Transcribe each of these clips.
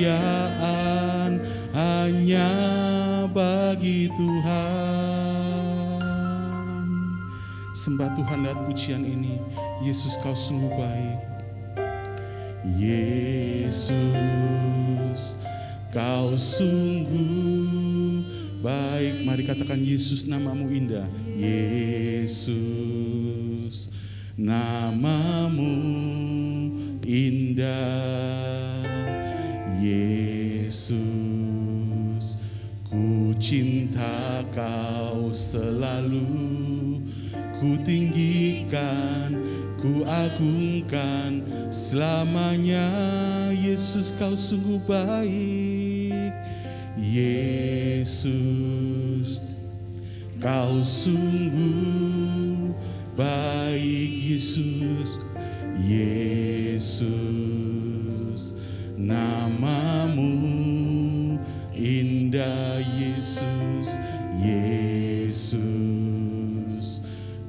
kemuliaan hanya bagi Tuhan. Sembah Tuhan lewat pujian ini. Yesus, kau sungguh baik. Yesus, kau sungguh baik. Mari katakan, Yesus, namamu indah. Yesus, namamu indah. Yesus, ku cinta kau selalu, ku tinggikan, ku agungkan selamanya. Yesus, kau sungguh baik. Yesus, kau sungguh baik. Yesus, Yesus, namamu indah. Yesus, Yesus,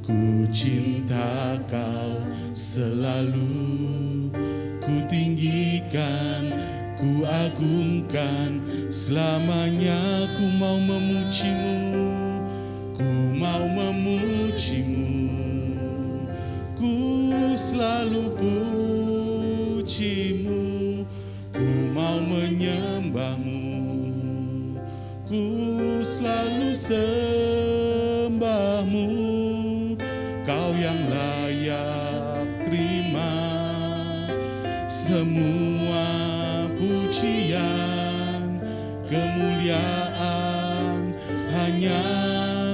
ku cinta kau selalu, ku tinggikan, ku agungkan selamanya. Ku mau memujimu, ku mau memujimu, ku selalu pujimu, ku mau menyembahmu, ku selalu sembahmu. Kau yang layak terima semua pujian, kemuliaan hanya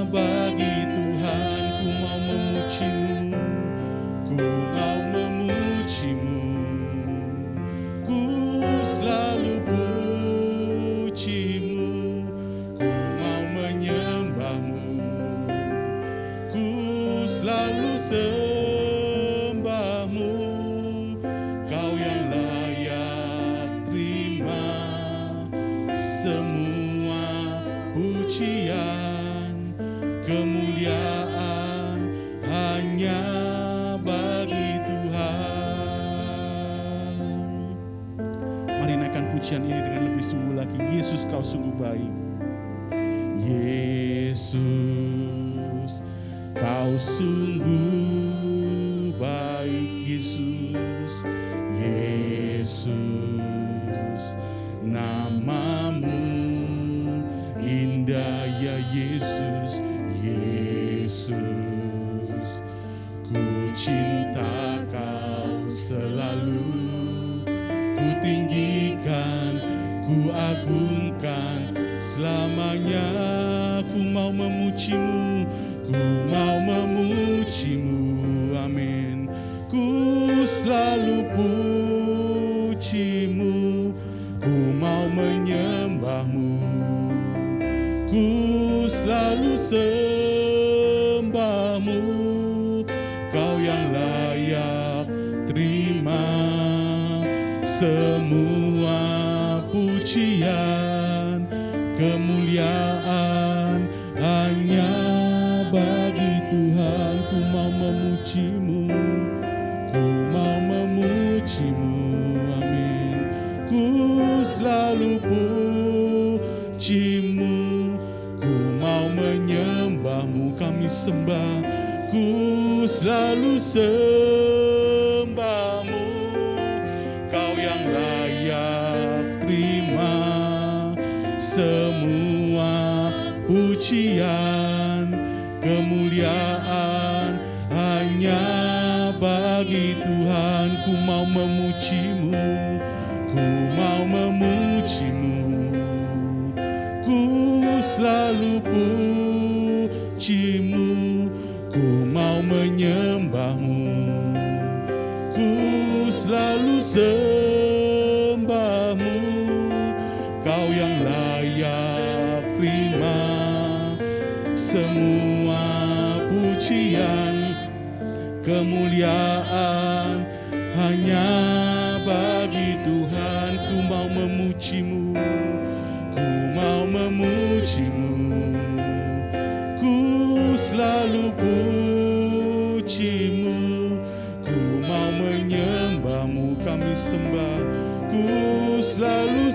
bagi Tuhan. Ku mau memujimu, ku mau memujimu, ku selalu pujimu, ku mau menyembahmu, ku selalu sembahmu. Kau yang layak terima semua pujian, kemuliaan hanya bagi Tuhan. Mari naikkan pujian ini dengan lebih sungguh lagi. Yesus, kau sungguh baik. Yesus, kau sungguh baik. Yesus, Yesus, namamu indah. Ya Yesus, Yesus, ku cinta kau selalu, ku tinggikan, ku agungkan selamanya. Ku mau memujimu, ku mau memujimu, amin. Ku selalu pujimu, ku mau menyembahmu, ku selalu sembahmu. Kau yang layak terima semua pujian, kemuliaan hanya bagi Tuhan. Ku mau memujimu, ku mau memujimu, amin. Ku selalu pujimu, ku mau menyembahmu. Kami sembah, ku selalu sembahmu. Kau yang layak terima semua pujian, kemuliaan hanya bagi Tuhan. Ku mau memujimu, ku mau memujimu, ku selalu pujimu, ku mau menyembahmu, ku selalu sembahmu. Kau yang layak terima semua pujian, kemuliaan hanya bagi Tuhan. Ku mau memujimu, ku mau memujimu, ku selalu pujimu, ku mau menyembahmu. Kami sembah, ku selalu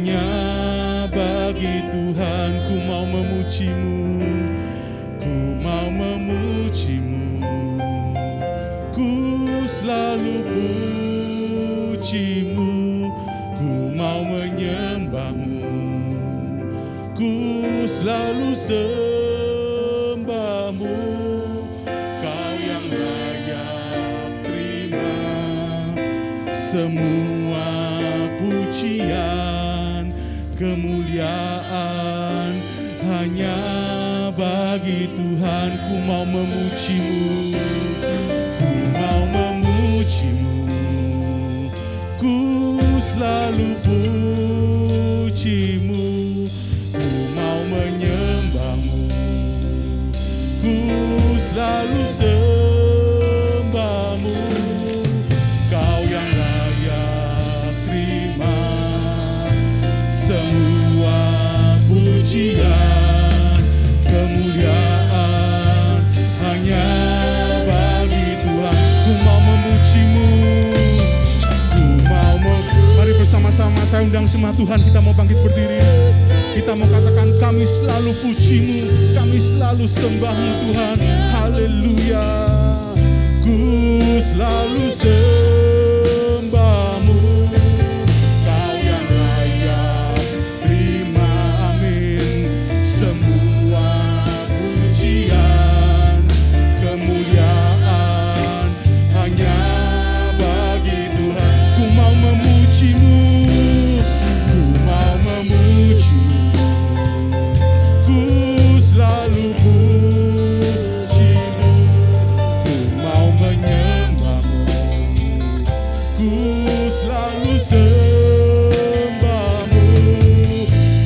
hanya bagi Tuhan. Ku mau memujimu, ku mau memujimu, ku selalu pujimu, ku mau menyembahmu, ku selalu sembahmu. Kau yang layak terima semua pujian, kemuliaan hanya bagi Tuhan. Ku mau memujimu, ku mau memujimu, ku selalu pujimu, ku mau menyembahmu, ku selalu sembahmu. Kau yang layak terima semua pujian, kemuliaan hanya bagi Tuhan. Ku mau memujimu, ku mau mari bersama-sama saya undang semua Tuhan, kita mau bangkit berdiri. Kita mau katakan kami selalu pujimu, kami selalu sembahmu Tuhan. Haleluya. Ku selalu sembahmu. Kau yang layak terima, amin, semua pujian, kemuliaan hanya bagi Tuhan. Ku mau memujimu, ku mau memujimu, ku selalu pujimu, ku mau menyembahmu, ku selalu sembahmu.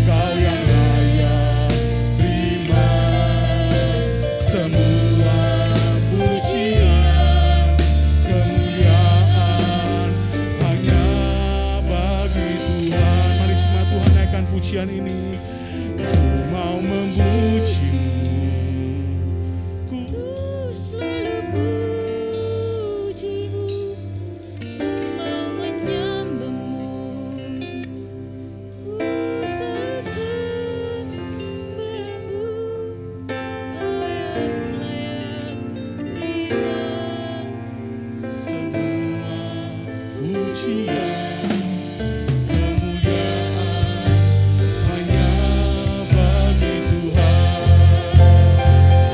Kau yang layak terima semua pujian, kemuliaan hanya bagi Tuhan. Mari semua Tuhan naikkan pujian ini. Ku mau memujimu, ku selalu pujimu, mau menyembahmu, ku selalu sembahmu. Kau yang layak terima semua pujian, kemuliaan hanya bagi Tuhan.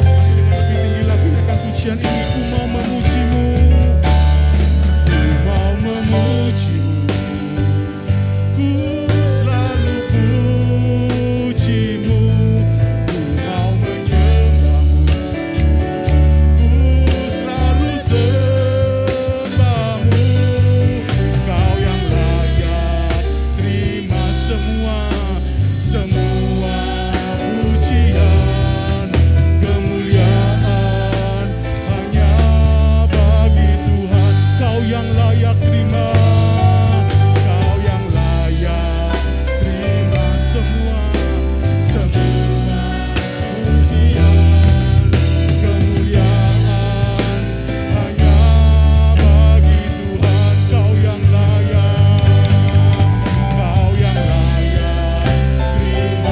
Mari dengan lebih tinggi lagi naikkan pujian ini. Ku mau memujimu, ku mau memujimu, ku selalu pujimu, ku mau menyembahmu, ku selalu sembahmu. Kau yang layak terima semua pujian, kemuliaan hanya bagi Tuhan. Kau yang layak terima, kau yang layak terima semua pujian, kemuliaan hanya bagi Tuhan. Kau yang layak terima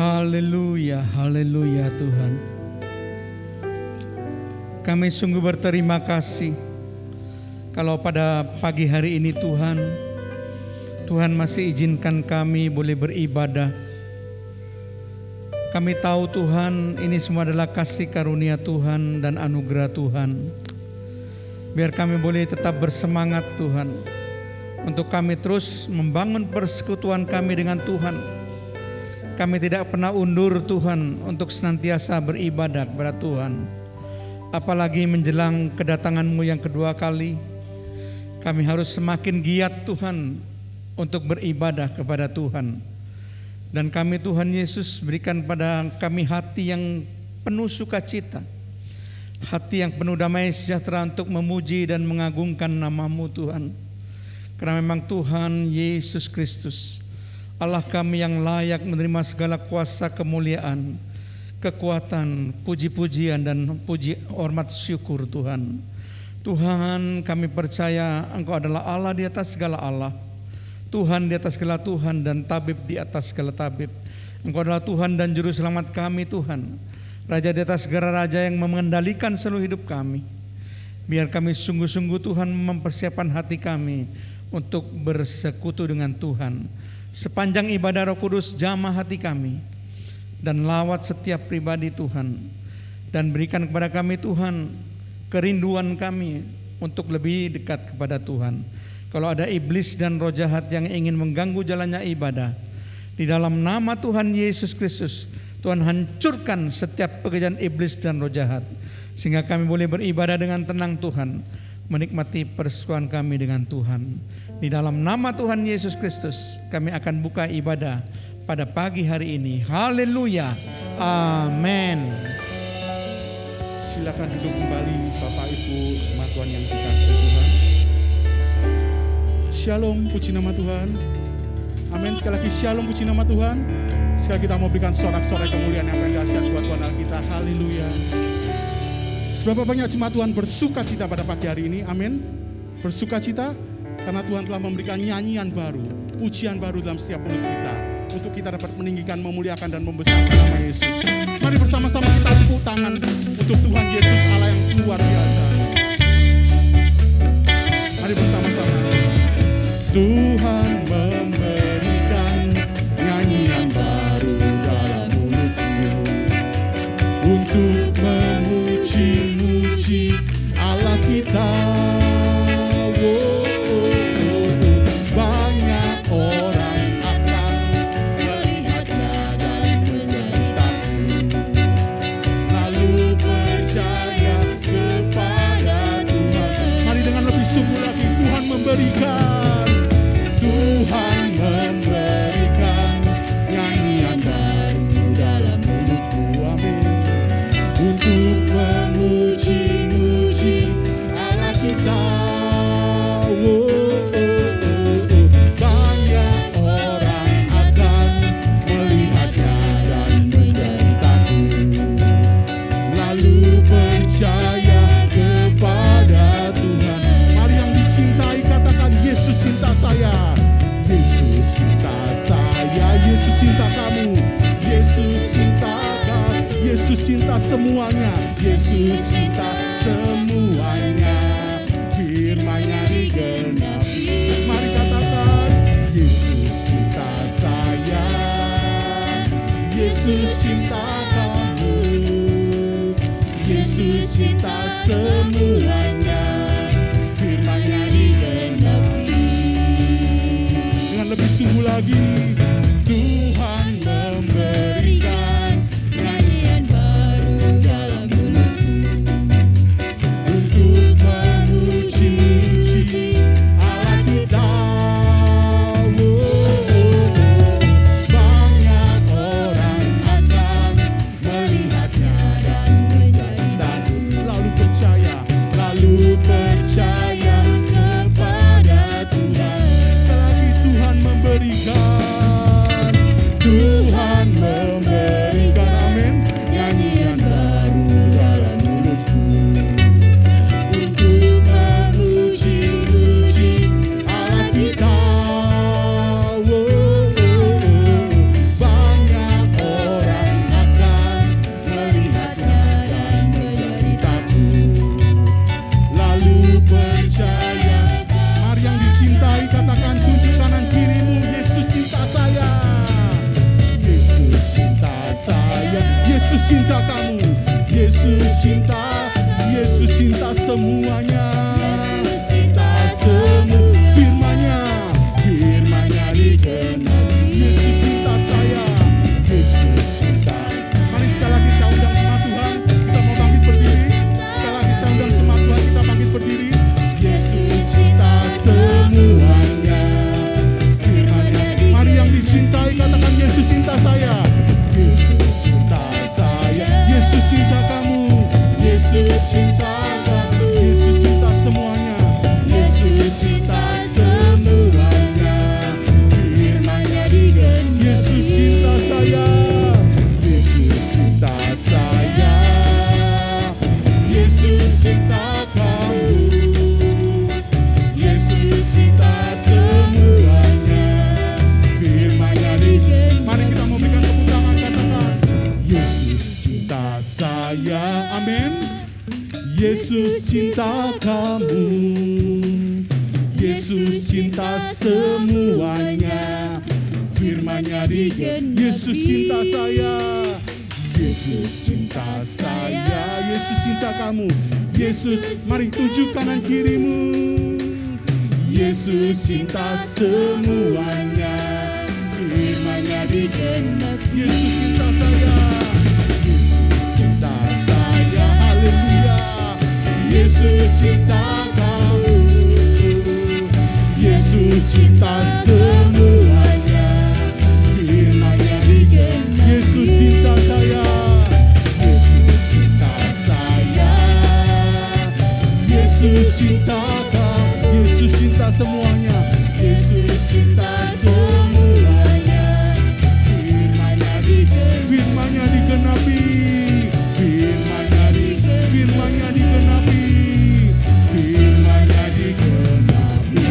Haleluya, haleluya Tuhan. Kami sungguh berterima kasih kalau pada pagi hari ini Tuhan masih izinkan kami boleh beribadah. Kami tahu Tuhan ini semua adalah kasih karunia Tuhan dan anugerah Tuhan. Biar kami boleh tetap bersemangat Tuhan, untuk kami terus membangun persekutuan kami dengan Tuhan. Kami tidak pernah undur Tuhan untuk senantiasa beribadah kepada Tuhan. Apalagi menjelang kedatangan-Mu yang kedua kali, kami harus semakin giat Tuhan untuk beribadah kepada Tuhan. Dan kami Tuhan Yesus berikan pada kami hati yang penuh sukacita, hati yang penuh damai sejahtera untuk memuji dan mengagungkan nama-Mu Tuhan. Karena memang Tuhan Yesus Kristus Allah kami yang layak menerima segala kuasa, kemuliaan, kekuatan, puji-pujian dan puji hormat syukur Tuhan. Tuhan, kami percaya Engkau adalah Allah di atas segala Allah, Tuhan di atas segala Tuhan, dan tabib di atas segala tabib. Engkau adalah Tuhan dan Juru Selamat kami Tuhan, Raja di atas segala raja yang mengendalikan seluruh hidup kami. Biar kami sungguh-sungguh Tuhan mempersiapkan hati kami untuk bersekutu dengan Tuhan. Sepanjang ibadah Roh Kudus jamah hati kami dan lawat setiap pribadi Tuhan. Dan berikan kepada kami Tuhan kerinduan kami untuk lebih dekat kepada Tuhan. Kalau ada iblis dan roh jahat yang ingin mengganggu jalannya ibadah, di dalam nama Tuhan Yesus Kristus, Tuhan hancurkan setiap pekerjaan iblis dan roh jahat, sehingga kami boleh beribadah dengan tenang Tuhan, menikmati persekutuan kami dengan Tuhan. Di dalam nama Tuhan Yesus Kristus, kami akan buka ibadah pada pagi hari ini. Haleluya, amin. Silakan duduk kembali Bapak Ibu jemaat Tuhan yang dikasihi Tuhan. Shalom, puji nama Tuhan. Amin. Sekali lagi shalom, puji nama Tuhan. Sekali kita mau berikan sorak-sorai kemuliaan yang paling dahsyat buat Tuhan Allah kita. Haleluya. Seberapa banyak jemaat Tuhan bersuka cita pada pagi hari ini? Amin. Bersuka cita karena Tuhan telah memberikan nyanyian baru, pujian baru dalam setiap mulut kita, untuk kita dapat meninggikan, memuliakan dan membesarkan nama Yesus. Mari bersama-sama kita tepuk tangan untuk Tuhan Yesus Allah yang luar biasa. Mari bersama-sama. Tuhan memberikan nyanyian baru dalam mulutku untuk memuji-muji Allah kita. Banyak orang akan melihatnya dan menjadi takut, lalu percaya kepada Tuhan. Mari dengan lebih sungguh lagi, Tuhan memberikan nyanyian baru dalam mulutku, amin, untuk memuji-muji Allah kita. Banyak orang akan melihatnya dan menjadi takut, lalu percaya kepada Tuhan. Mari yang dicintai katakan, Yesus cinta saya. Yesus cinta saya, Yesus cinta kamu, Yesus cinta kamu, Yesus cinta semuanya, Yesus cinta semuanya. Firman-Nya digenapi. Mari katakan, Yesus cinta saya, Yesus cinta kamu, Yesus cinta semuanya. Firman-Nya digenapi. Lebih sungguh lagi, Tuhan memberikan nyanyian baru dalam mulutku untuk memuji-muji Allah kita. Banyak orang akan melihatnya dan menjadi takut, lalu percaya kepada Tuhan. Sekali lagi, Tuhan memberikan cinta kamu. Yesus cinta semuanya. Cinta semua firman-Nya digenapi. Yesus cinta saya, Yesus cinta. Mari sekali lagi saya undang semua Tuhan, kita mau bangkit berdiri. Sekali lagi saya undang semua Tuhan, kita bangkit berdiri. Yesus cinta semuanya. Firman-Nya. Mari yang dicintai katakan Yesus cinta saya. Yesus cinta saya. Yesus cinta kamu. Yesus cinta kamu. Yesus cinta semuanya. Yesus cinta semuanya. Firman-Nya digenapi. Yesus cinta saya. Yesus cinta saya. Yesus cinta kamu. Yesus cinta semuanya. Firman-Nya digenapi. Mari kita memberikan tepuk tangan, katakan Yesus cinta saya. Amin. Yesus cinta kamu. Yesus cinta semuanya. Firman-Nya digenapi. Yesus cinta saya. Yesus cinta saya. Yesus cinta kamu. Yesus, mari tuju kanan kirimu. Yesus cinta semuanya. Firman-Nya digenapi. Yesus cinta saya. Yesus cinta saya. Haleluya. Yesus cinta kamu. Yesus cinta semuanya. Firman-Nya digenapi. Yesus cinta saya. Yesus cinta saya. Yesus cinta kamu. Yesus cinta semuanya. Yesus cinta semuanya. Firman-Nya digenapi. Firman-Nya digenapi. Firman-Nya digenapi. Firman-Nya digenapi. Firman-Nya digenapi.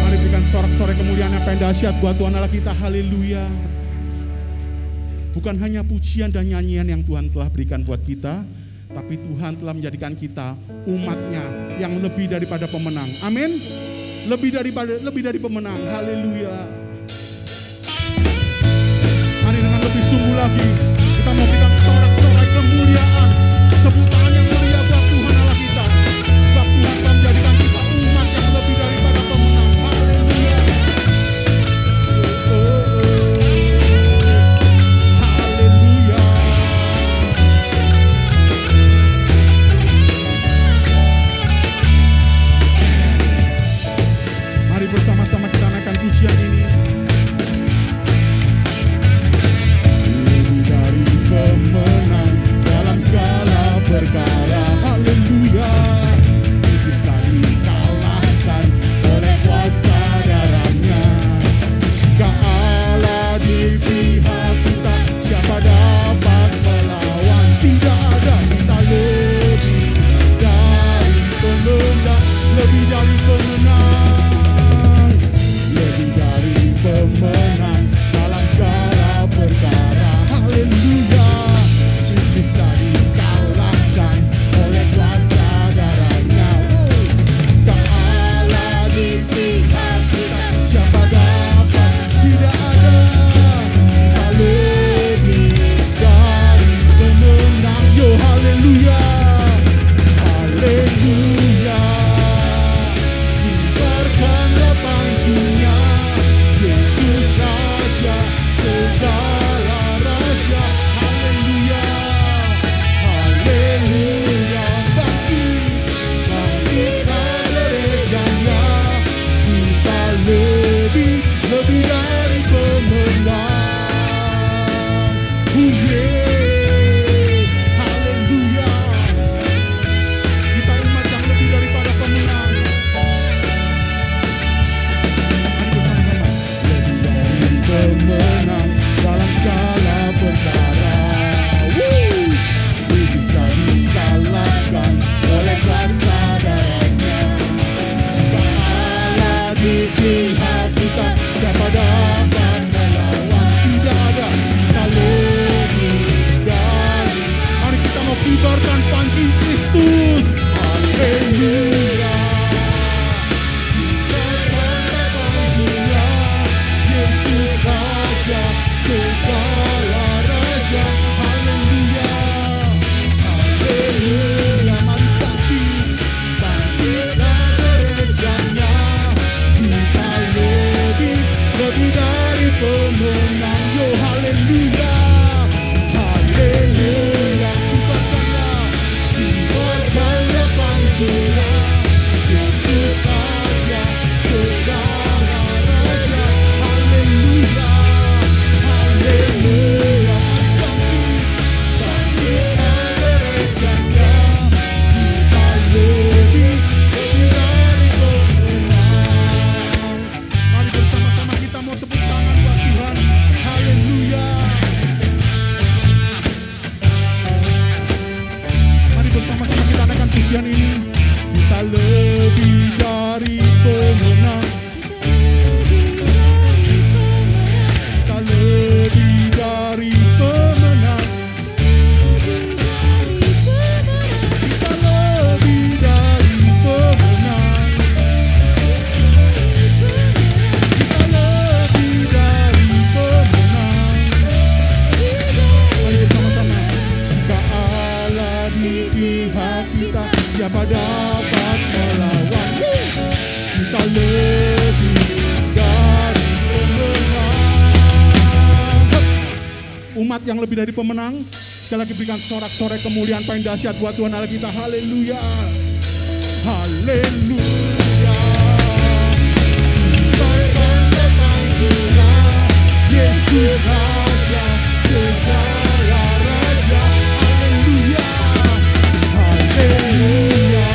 Mari berikan sorak-sorai kemuliaan yang paling dahsyat buat Tuhan Allah kita. Haleluya. Bukan hanya pujian dan nyanyian yang Tuhan telah berikan buat kita, tapi Tuhan telah menjadikan kita umat-Nya yang lebih daripada pemenang. Amin. Lebih dari pemenang. Haleluya. Mari dengan lebih sungguh lagi kita memberikan sorak-sorai kemuliaan, tepuk tangan yang meriah buat Tuhan Allah kita. Sebab Tuhan telah menjadikan kita umat yang lebih daripada pemenang. Haleluya. Haleluya. Mari bersama-sama kita naikkan pujian ini. Lebih dari yang lebih dari pemenang. Sekali lagi berikan sorak-sorai kemuliaan paling dahsyat buat Tuhan Allah kita. Haleluya. Haleluya. Yesus Raja, segala raja. Haleluya. Haleluya.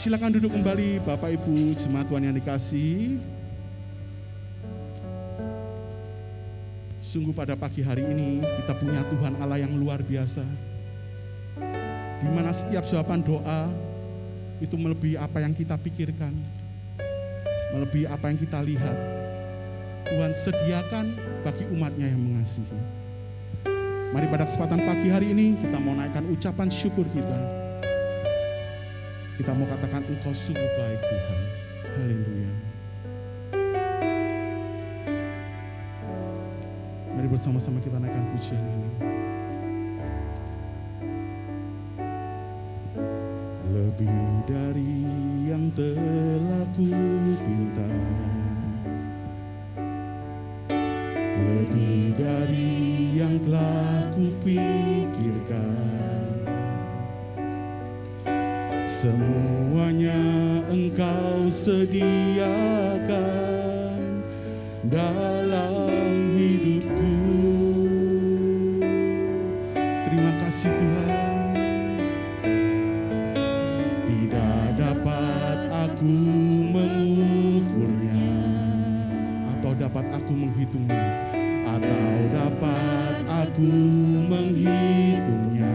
Silakan duduk kembali Bapak Ibu jemaat Tuhan yang dikasihi. Sungguh pada pagi hari ini kita punya Tuhan Allah yang luar biasa, di mana setiap jawaban doa itu melebihi apa yang kita pikirkan, melebihi apa yang kita lihat. Tuhan sediakan bagi umatnya yang mengasihi. Mari pada kesempatan pagi hari ini kita mau naikkan ucapan syukur kita. Kita mau katakan Engkau sungguh baik Tuhan. Haleluya. Mari bersama-sama kita naikkan pujian ini. Lebih dari yang telah ku pinta, lebih dari yang telah ku pikirkan, semuanya Engkau sediakan dalam hidupku. Terima kasih Tuhan. Tidak dapat aku mengukurnya, atau dapat aku menghitungnya, atau dapat aku menghitungnya.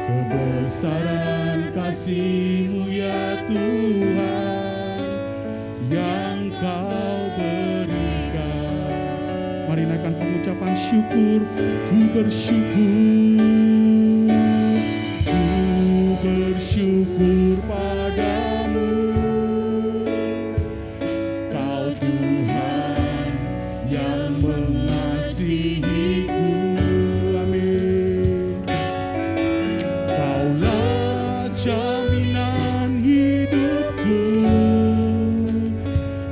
Kebesaran kasih-Mu ya Tuhan yang Kau berikan. Mari naikkan pengucapan syukur. Ku bersyukur padamu, Kau Tuhan yang mengasihiku. Jaminan hidupku,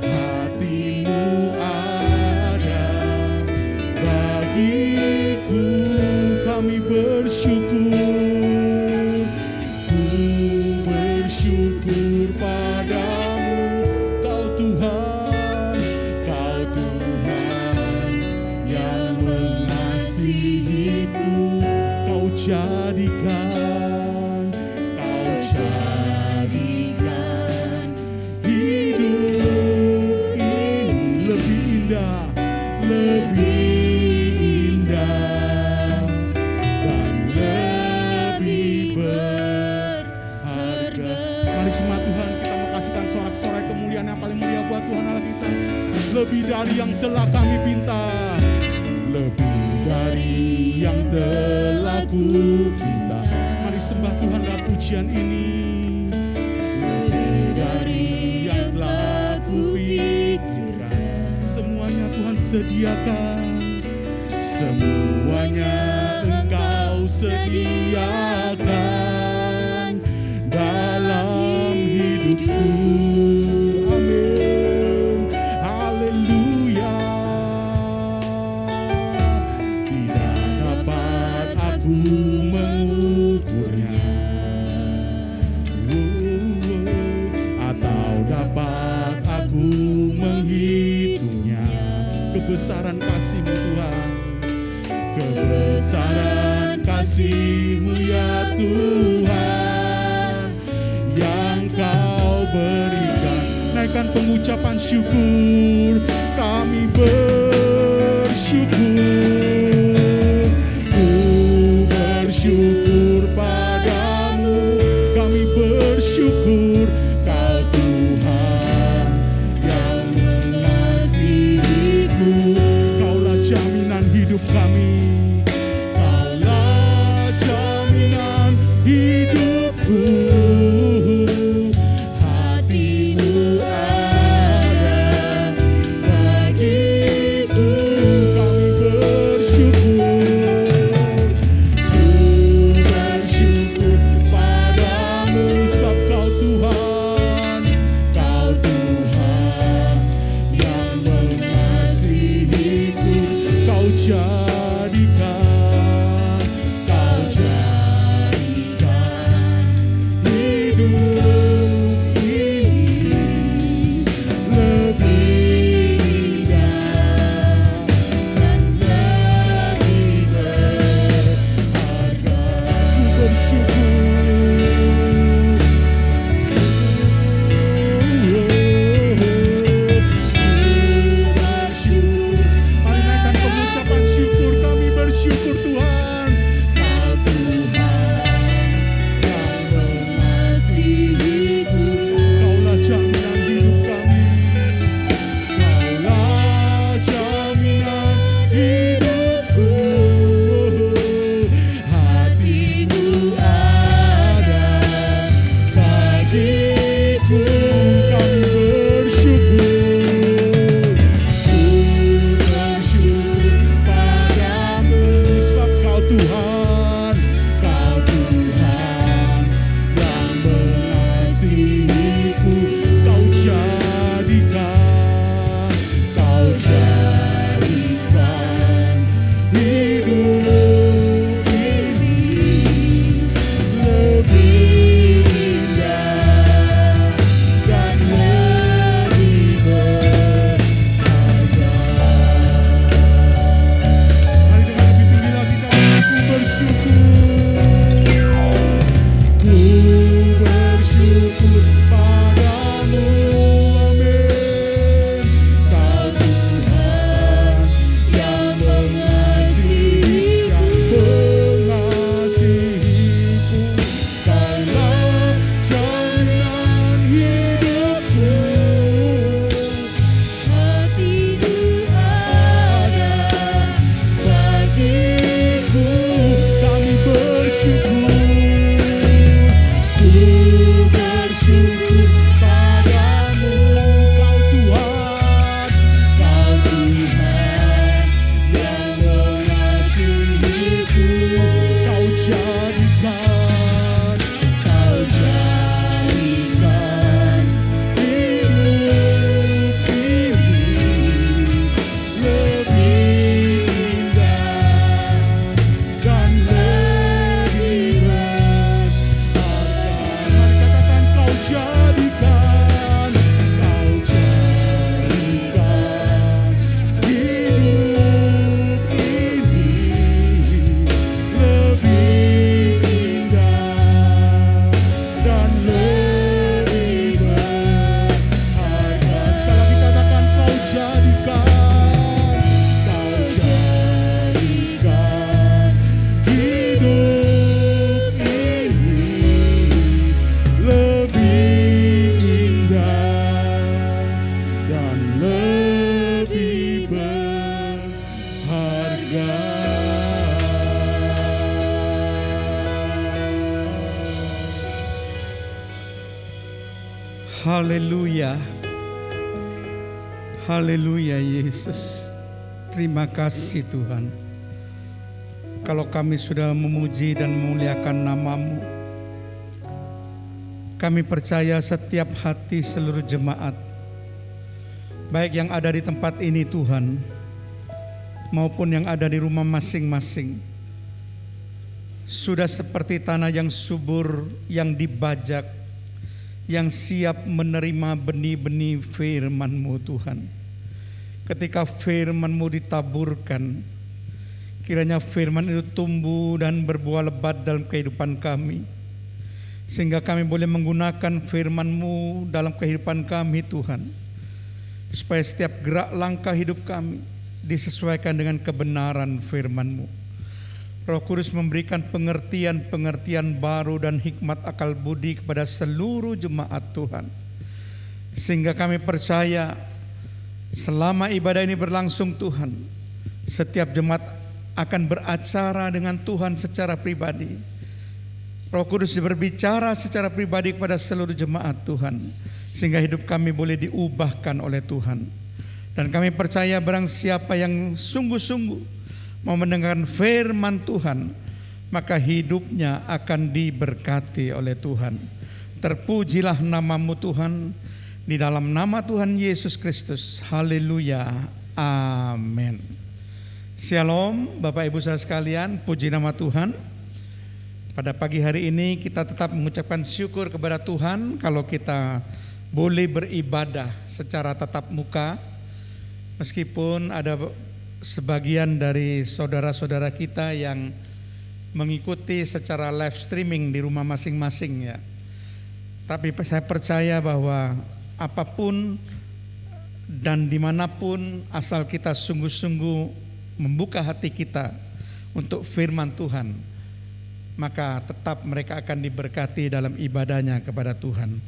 hati-Mu ada bagiku. Kami bersyukur, ku bersyukur padamu, Kau Tuhan yang mengasihiku. Kau jadikan hidup ini lebih indah dan lebih berharga. Mari semua Tuhan kita mau kasihkan sorak-sorai kemuliaan yang paling mulia buat Tuhan Allah kita. Lebih dari yang telah kami pinta, lebih dari yang telah ku pinta. Mari sembah Tuhan lewat pujian ini. Lebih dari yang telah ku pikirkan, semuanya Tuhan sediakan, semuanya Engkau sediakan dalam hidupku. Amin. Haleluya. Tidak dapat aku mengukurnya, atau dapat aku menghitungnya. Kebesaran kasih-Mu Tuhan, kebesaran kasih kasih-Mu ya Tuhan yang Kau berikan. Naikkan pengucapan syukur, kami bersyukur. Ku bersyukur padamu, kami bersyukur Kau Tuhan yang mengasihiku. Kaulah jaminan hidup kami, Kaulah jaminan hidupku. Hati-Mu ada bagiku, kami bersyukur. Ku bersyukur padamu sebab Kau Tuhan, Kau Tuhan yang mengasihiku. Kau jadikan hidup ini lebih indah dan lebih berharga. Ku bersyukur. Mari naikkan pengucapan syukur, kami bersyukur Tuhan. Kau Tuhan yang mengasihiku. Kaulah jaminan hidup kami, Kaulah jaminan hidupku. Hati-Mu ada bagiku, kami bersyukur. Ku bersyukur padamu sebab Kau Tuhan, Kau Tuhan yang mengasihiku. Kau jadikan hidup ini lebih indah dan lebih berharga. Mari dengan lebih tinggi lagi kami ku bersyukur. Ku bersyukur padamu, amin. Kau Tuhan yang mengasihiku. Kaulah jaminan hidupku. Hati-Mu ada Bagiku kami bersyukur. Ku bersyukur padamu, Kau Tuhan, Kau Tuhan yang mengasihiku. Kau jadikan hidup ini lebih indah dan lebih berharga. Mari katakan Kau jadikan hidup ini lebih indah dan lebih berharga. Sekali lagi katakan Kau jadikan hidup ini lebih indah dan lebih berharga. Haleluya. Haleluya Yesus. Terima kasih Tuhan. Kalau kami sudah memuji dan memuliakan nama-Mu, kami percaya setiap hati seluruh jemaat, baik yang ada di tempat ini Tuhan, maupun yang ada di rumah masing-masing, sudah seperti tanah yang subur, yang dibajak, yang siap menerima benih-benih firman-Mu Tuhan. Ketika firman-Mu ditaburkan, Kiranya firman itu tumbuh dan berbuah lebat dalam kehidupan kami, sehingga kami boleh menggunakan firman-Mu dalam kehidupan kami Tuhan, supaya setiap gerak langkah hidup kami disesuaikan dengan kebenaran firman-Mu. Roh Kudus memberikan pengertian-pengertian baru dan hikmat akal budi kepada seluruh jemaat Tuhan, sehingga kami percaya selama ibadah ini berlangsung Tuhan, setiap jemaat akan beracara dengan Tuhan secara pribadi. Roh Kudus berbicara secara pribadi kepada seluruh jemaat Tuhan, sehingga hidup kami boleh diubahkan oleh Tuhan. Dan kami percaya barang siapa yang sungguh-sungguh mau mendengarkan firman Tuhan, maka hidupnya akan diberkati oleh Tuhan. Terpujilah nama-Mu Tuhan, di dalam nama Tuhan Yesus Kristus. Haleluya. Amin. Shalom Bapak Ibu saudara sekalian, puji nama Tuhan. Pada pagi hari ini kita tetap mengucapkan syukur kepada Tuhan kalau kita boleh beribadah secara tatap muka. Meskipun ada sebagian dari saudara-saudara kita yang mengikuti secara live streaming di rumah masing-masing ya. Tapi saya percaya bahwa apapun dan dimanapun, asal kita sungguh-sungguh membuka hati kita untuk firman Tuhan, maka tetap mereka akan diberkati dalam ibadahnya kepada Tuhan.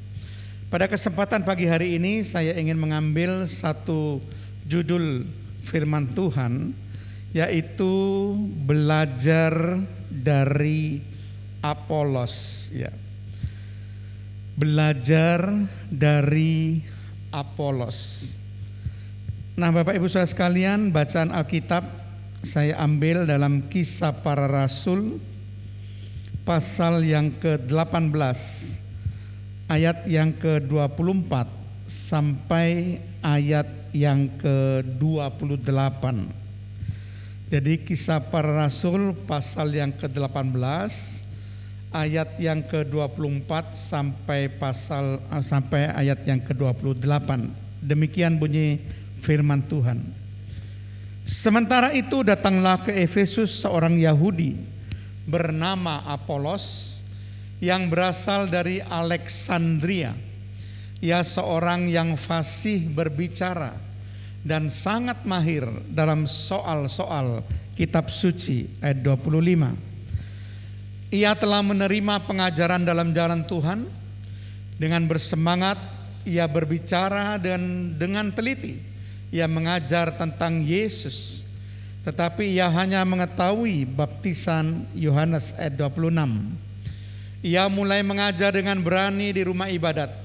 Pada kesempatan pagi hari ini saya ingin mengambil satu judul firman Tuhan, yaitu belajar dari Apolos ya. Belajar dari Apolos. Nah Bapak Ibu saudara sekalian, bacaan Alkitab saya ambil dalam Kisah Para Rasul pasal yang ke-18 ayat yang ke-24 sampai ayat yang ke-28. Jadi Kisah Para Rasul pasal yang ke-18 ayat yang ke-24 sampai ayat yang ke-28. Demikian bunyi firman Tuhan. Sementara itu datanglah ke Efesus seorang Yahudi bernama Apolos yang berasal dari Alexandria. Ia seorang yang fasih berbicara dan sangat mahir dalam soal-soal kitab suci. Ayat 25. Ia telah menerima pengajaran dalam jalan Tuhan. Dengan bersemangat ia berbicara dan dengan teliti ia mengajar tentang Yesus, tetapi ia hanya mengetahui baptisan Yohanes. Ayat 26. Ia mulai mengajar dengan berani di rumah ibadat,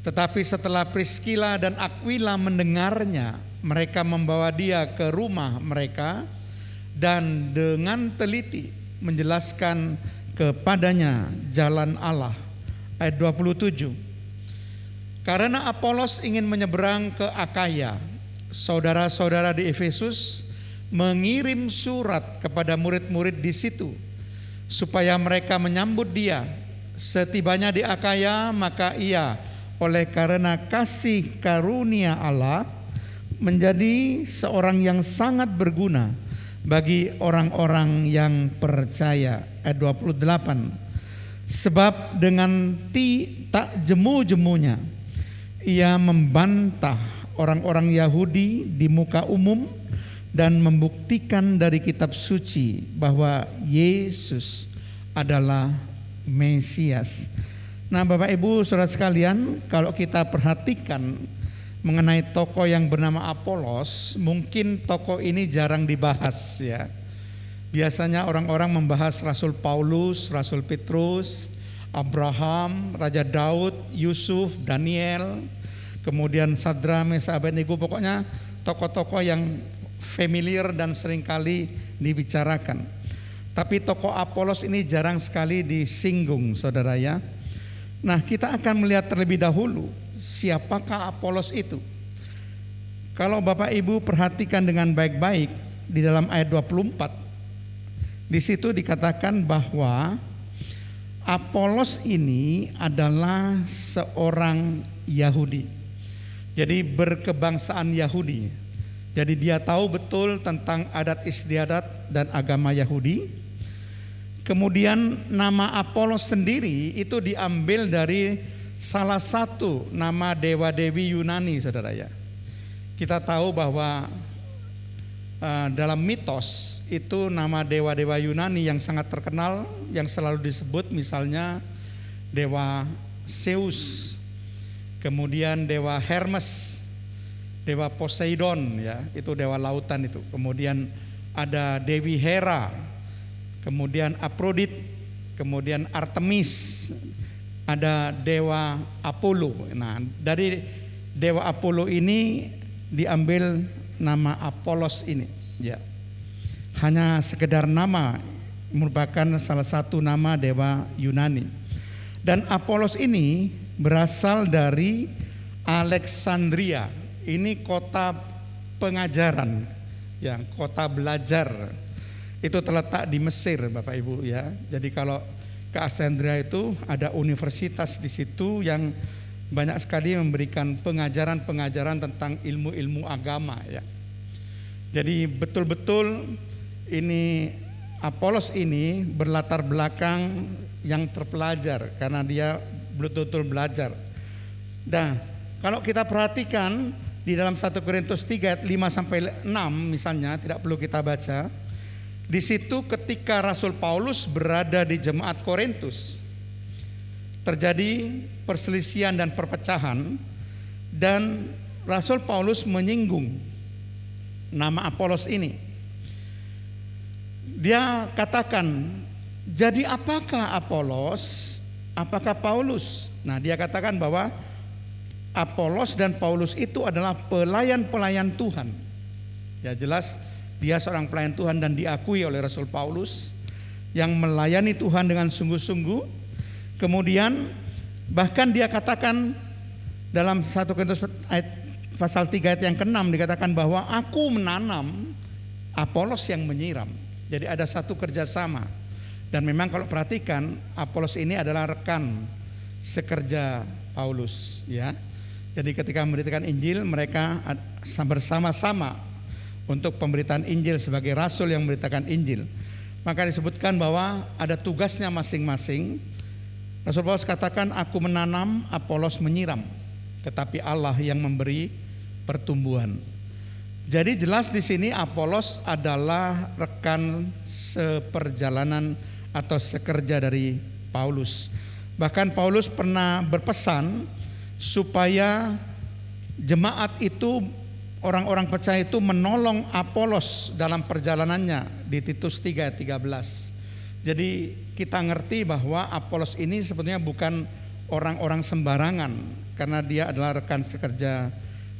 tetapi setelah Priskila dan Aquila mendengarnya, mereka membawa dia ke rumah mereka dan dengan teliti menjelaskan kepadanya jalan Allah. Ayat 27. Karena Apolos ingin menyeberang ke Akaya, saudara-saudara di Efesus mengirim surat kepada murid-murid di situ supaya mereka menyambut dia. Setibanya di Akaya, maka ia oleh karena kasih karunia Allah menjadi seorang yang sangat berguna bagi orang-orang yang percaya. Ayat 28. Sebab dengan tak jemu-jemunya ia membantah orang-orang Yahudi di muka umum dan membuktikan dari kitab suci bahwa Yesus adalah Mesias. Nah Bapak Ibu saudara sekalian, kalau kita perhatikan mengenai tokoh yang bernama Apolos, mungkin tokoh ini jarang dibahas ya. Biasanya orang-orang membahas Rasul Paulus, Rasul Petrus, Abraham, Raja Daud, Yusuf, Daniel, kemudian Sadra, Mesa, Abednego, pokoknya tokoh-tokoh yang familiar dan seringkali dibicarakan. Tapi tokoh Apolos ini jarang sekali disinggung saudara ya. Nah kita akan melihat terlebih dahulu siapakah Apolos itu. Kalau Bapak Ibu perhatikan dengan baik-baik di dalam ayat 24, di situ dikatakan bahwa Apolos ini adalah seorang Yahudi. Jadi berkebangsaan Yahudi. Jadi dia tahu betul tentang adat istiadat dan agama Yahudi. Kemudian nama Apolos sendiri itu diambil dari salah satu nama dewa-dewi Yunani, saudara ya. Kita tahu bahwa dalam mitos itu nama dewa-dewa Yunani yang sangat terkenal, yang selalu disebut misalnya dewa Zeus, kemudian dewa Hermes, dewa Poseidon ya, itu dewa lautan itu. Kemudian ada Dewi Hera, kemudian Aphrodite, kemudian Artemis, ada dewa Apollo. Nah, dari dewa Apollo ini diambil nama Apolos ini ya. Hanya sekedar nama, merupakan salah satu nama dewa Yunani. Dan Apolos ini berasal dari Alexandria. Ini kota pengajaran, ya, kota belajar. Itu terletak di Mesir, Bapak Ibu ya. Jadi kalau ke Alexandria itu ada universitas di situ yang banyak sekali memberikan pengajaran-pengajaran tentang ilmu-ilmu agama ya. Jadi betul-betul ini Apolos ini berlatar belakang yang terpelajar karena dia betul-betul belajar. Nah, kalau kita perhatikan di dalam 1 Korintus 3 ayat 5 sampai 6 misalnya, tidak perlu kita baca. Di situ ketika Rasul Paulus berada di jemaat Korintus, terjadi perselisihan dan perpecahan, dan Rasul Paulus menyinggung nama Apolos ini. Dia katakan, jadi apakah Apolos, apakah Paulus? Nah, dia katakan bahwa Apolos dan Paulus itu adalah pelayan-pelayan Tuhan. Ya, jelas dia seorang pelayan Tuhan dan diakui oleh Rasul Paulus yang melayani Tuhan dengan sungguh-sungguh. Kemudian bahkan dia katakan dalam 1 Korintus pasal 3 ayat yang ke-6 dikatakan bahwa aku menanam, Apolos yang menyiram. Jadi ada satu kerjasama. Dan memang kalau perhatikan Apolos ini adalah rekan sekerja Paulus ya. Jadi ketika memberitakan Injil mereka bersama-sama untuk pemberitaan Injil sebagai rasul yang memberitakan Injil. Maka disebutkan bahwa ada tugasnya masing-masing. Rasul Paulus katakan, aku menanam, Apolos menyiram, tetapi Allah yang memberi pertumbuhan. Jadi jelas di sini Apolos adalah rekan seperjalanan atau sekerja dari Paulus. Bahkan Paulus pernah berpesan supaya jemaat itu, orang-orang percaya itu menolong Apolos dalam perjalanannya di Titus 3 ayat 13. Jadi kita ngerti bahwa Apolos ini sebetulnya bukan orang-orang sembarangan, karena dia adalah rekan sekerja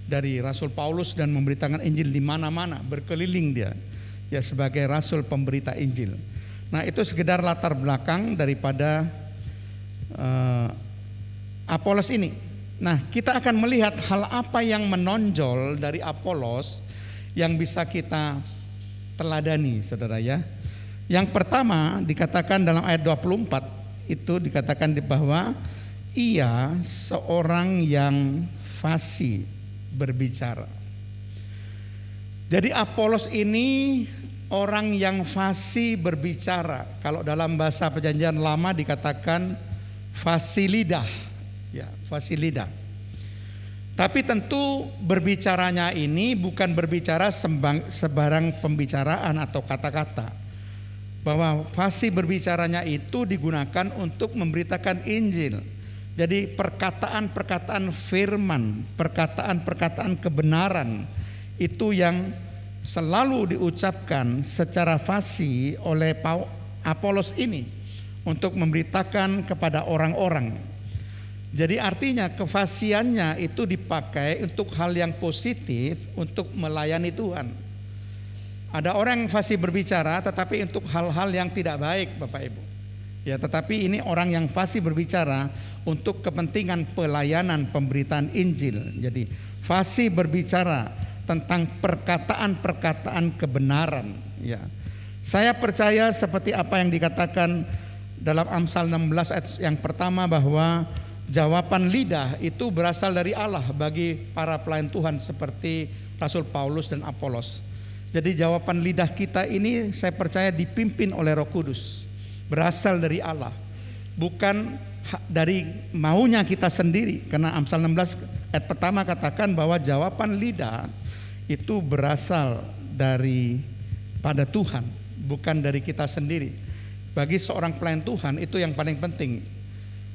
dari Rasul Paulus dan memberitakan Injil di mana-mana, berkeliling dia ya sebagai rasul pemberita Injil. Nah, itu sekedar latar belakang daripada Apolos ini. Nah, kita akan melihat hal apa yang menonjol dari Apolos yang bisa kita teladani, saudara ya. Yang pertama dikatakan dalam ayat 24 itu dikatakan bahwa ia seorang yang fasih berbicara. Jadi Apolos ini orang yang fasih berbicara. Kalau dalam bahasa Perjanjian Lama dikatakan fasih lidah, ya fasih lidah. Tapi tentu berbicaranya ini bukan berbicara sebarang pembicaraan atau kata-kata. Bahwa fasih berbicaranya itu digunakan untuk memberitakan Injil. Jadi perkataan-perkataan firman, perkataan-perkataan kebenaran itu yang selalu diucapkan secara fasih oleh Apolos ini untuk memberitakan kepada orang-orang. Jadi artinya kefasihannya itu dipakai untuk hal yang positif, untuk melayani Tuhan. Ada orang yang fasih berbicara tetapi untuk hal-hal yang tidak baik, Bapak Ibu. Ya, tetapi ini orang yang fasih berbicara untuk kepentingan pelayanan pemberitaan Injil. Jadi fasih berbicara tentang perkataan-perkataan kebenaran, ya. Saya percaya seperti apa yang dikatakan dalam Amsal 16 ayat yang pertama bahwa jawaban lidah itu berasal dari Allah bagi para pelayan Tuhan seperti Rasul Paulus dan Apolos. Jadi jawaban lidah kita ini saya percaya dipimpin oleh Roh Kudus, berasal dari Allah, bukan dari maunya kita sendiri. Karena Amsal 16 ayat pertama katakan bahwa jawaban lidah itu berasal pada Tuhan, bukan dari kita sendiri. Bagi seorang pelayan Tuhan itu yang paling penting.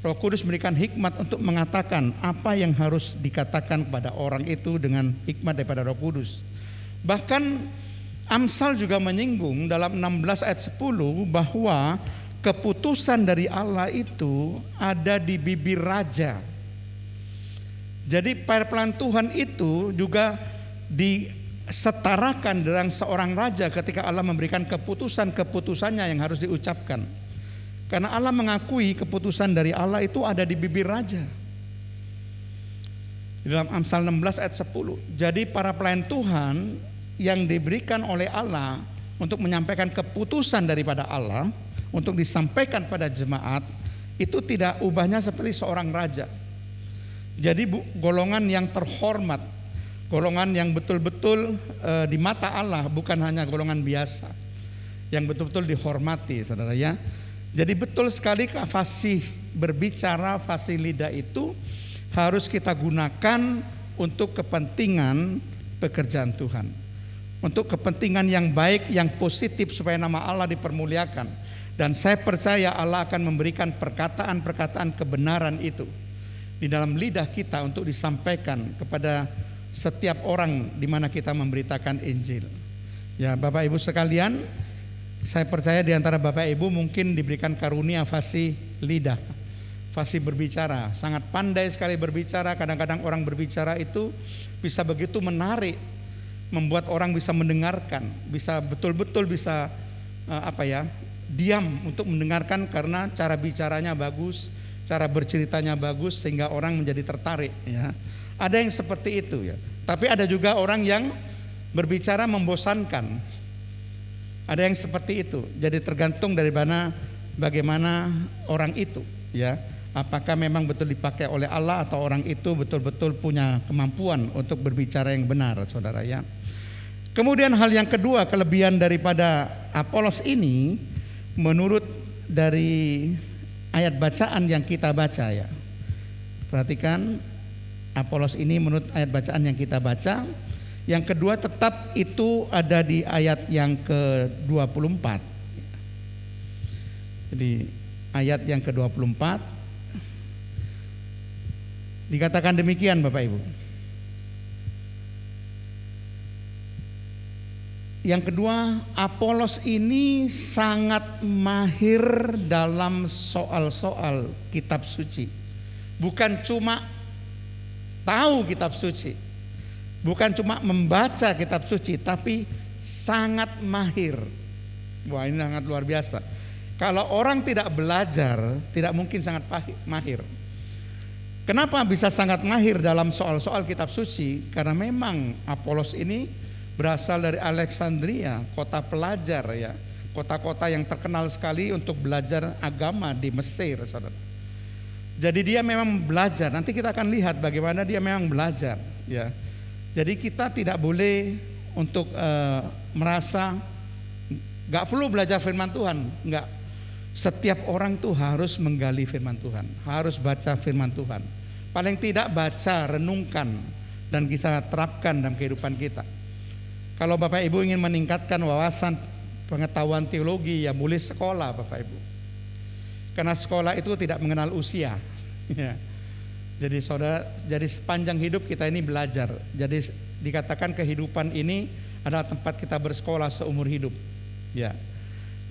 Roh Kudus memberikan hikmat untuk mengatakan apa yang harus dikatakan kepada orang itu dengan hikmat daripada Roh Kudus. Bahkan Amsal juga menyinggung dalam 16 ayat 10 bahwa keputusan dari Allah itu ada di bibir raja. Jadi para pelayan Tuhan itu juga disetarakan dengan seorang raja ketika Allah memberikan keputusan-keputusannya yang harus diucapkan. Karena Allah mengakui keputusan dari Allah itu ada di bibir raja. Di dalam Amsal 16 ayat 10. Jadi para pelayan Tuhan yang diberikan oleh Allah untuk menyampaikan keputusan daripada Allah untuk disampaikan pada jemaat itu tidak ubahnya seperti seorang raja. Jadi golongan yang terhormat, golongan yang betul-betul di mata Allah, bukan hanya golongan biasa yang betul-betul dihormati, saudara ya. Jadi betul sekali fasih berbicara, fasih lidah itu harus kita gunakan untuk kepentingan pekerjaan Tuhan. Untuk kepentingan yang baik, yang positif supaya nama Allah dipermuliakan. Dan saya percaya Allah akan memberikan perkataan-perkataan kebenaran itu di dalam lidah kita untuk disampaikan kepada setiap orang di mana kita memberitakan Injil. Ya, Bapak Ibu sekalian, saya percaya di antara Bapak Ibu mungkin diberikan karunia fasih lidah, fasih berbicara, sangat pandai sekali berbicara. Kadang-kadang orang berbicara itu bisa begitu menarik, membuat orang bisa mendengarkan, bisa betul-betul bisa diam untuk mendengarkan karena cara bicaranya bagus, cara berceritanya bagus sehingga orang menjadi tertarik. Ya, ada yang seperti itu ya. Tapi ada juga orang yang berbicara membosankan. Ada yang seperti itu. Jadi tergantung dari bagaimana orang itu. Ya, apakah memang betul dipakai oleh Allah atau orang itu betul-betul punya kemampuan untuk berbicara yang benar, saudara ya. Kemudian hal yang kedua, kelebihan daripada Apolos ini menurut dari ayat bacaan yang kita baca ya. Perhatikan Apolos ini menurut ayat bacaan yang kita baca. Yang kedua tetap itu ada di ayat yang ke-24. Jadi ayat yang ke-24 dikatakan demikian Bapak Ibu. Yang kedua, Apolos ini sangat mahir dalam soal-soal kitab suci. Bukan cuma tahu kitab suci, bukan cuma membaca kitab suci, tapi sangat mahir. Wah, ini sangat luar biasa. Kalau orang tidak belajar, tidak mungkin sangat mahir. Kenapa bisa sangat mahir dalam soal-soal kitab suci? Karena memang Apolos ini berasal dari Alexandria, kota pelajar ya, kota-kota yang terkenal sekali untuk belajar agama di Mesir, saudara. Jadi dia memang belajar. Nanti kita akan lihat bagaimana dia memang belajar, ya. Jadi kita tidak boleh untuk merasa nggak perlu belajar firman Tuhan, nggak. Setiap orang tuh harus menggali firman Tuhan, harus baca firman Tuhan. Paling tidak baca, renungkan, dan kita terapkan dalam kehidupan kita. Kalau Bapak Ibu ingin meningkatkan wawasan pengetahuan teologi, ya boleh sekolah Bapak Ibu. Karena sekolah itu tidak mengenal usia. Jadi saudara, jadi sepanjang hidup kita ini belajar. Jadi dikatakan kehidupan ini adalah tempat kita bersekolah seumur hidup. Ya.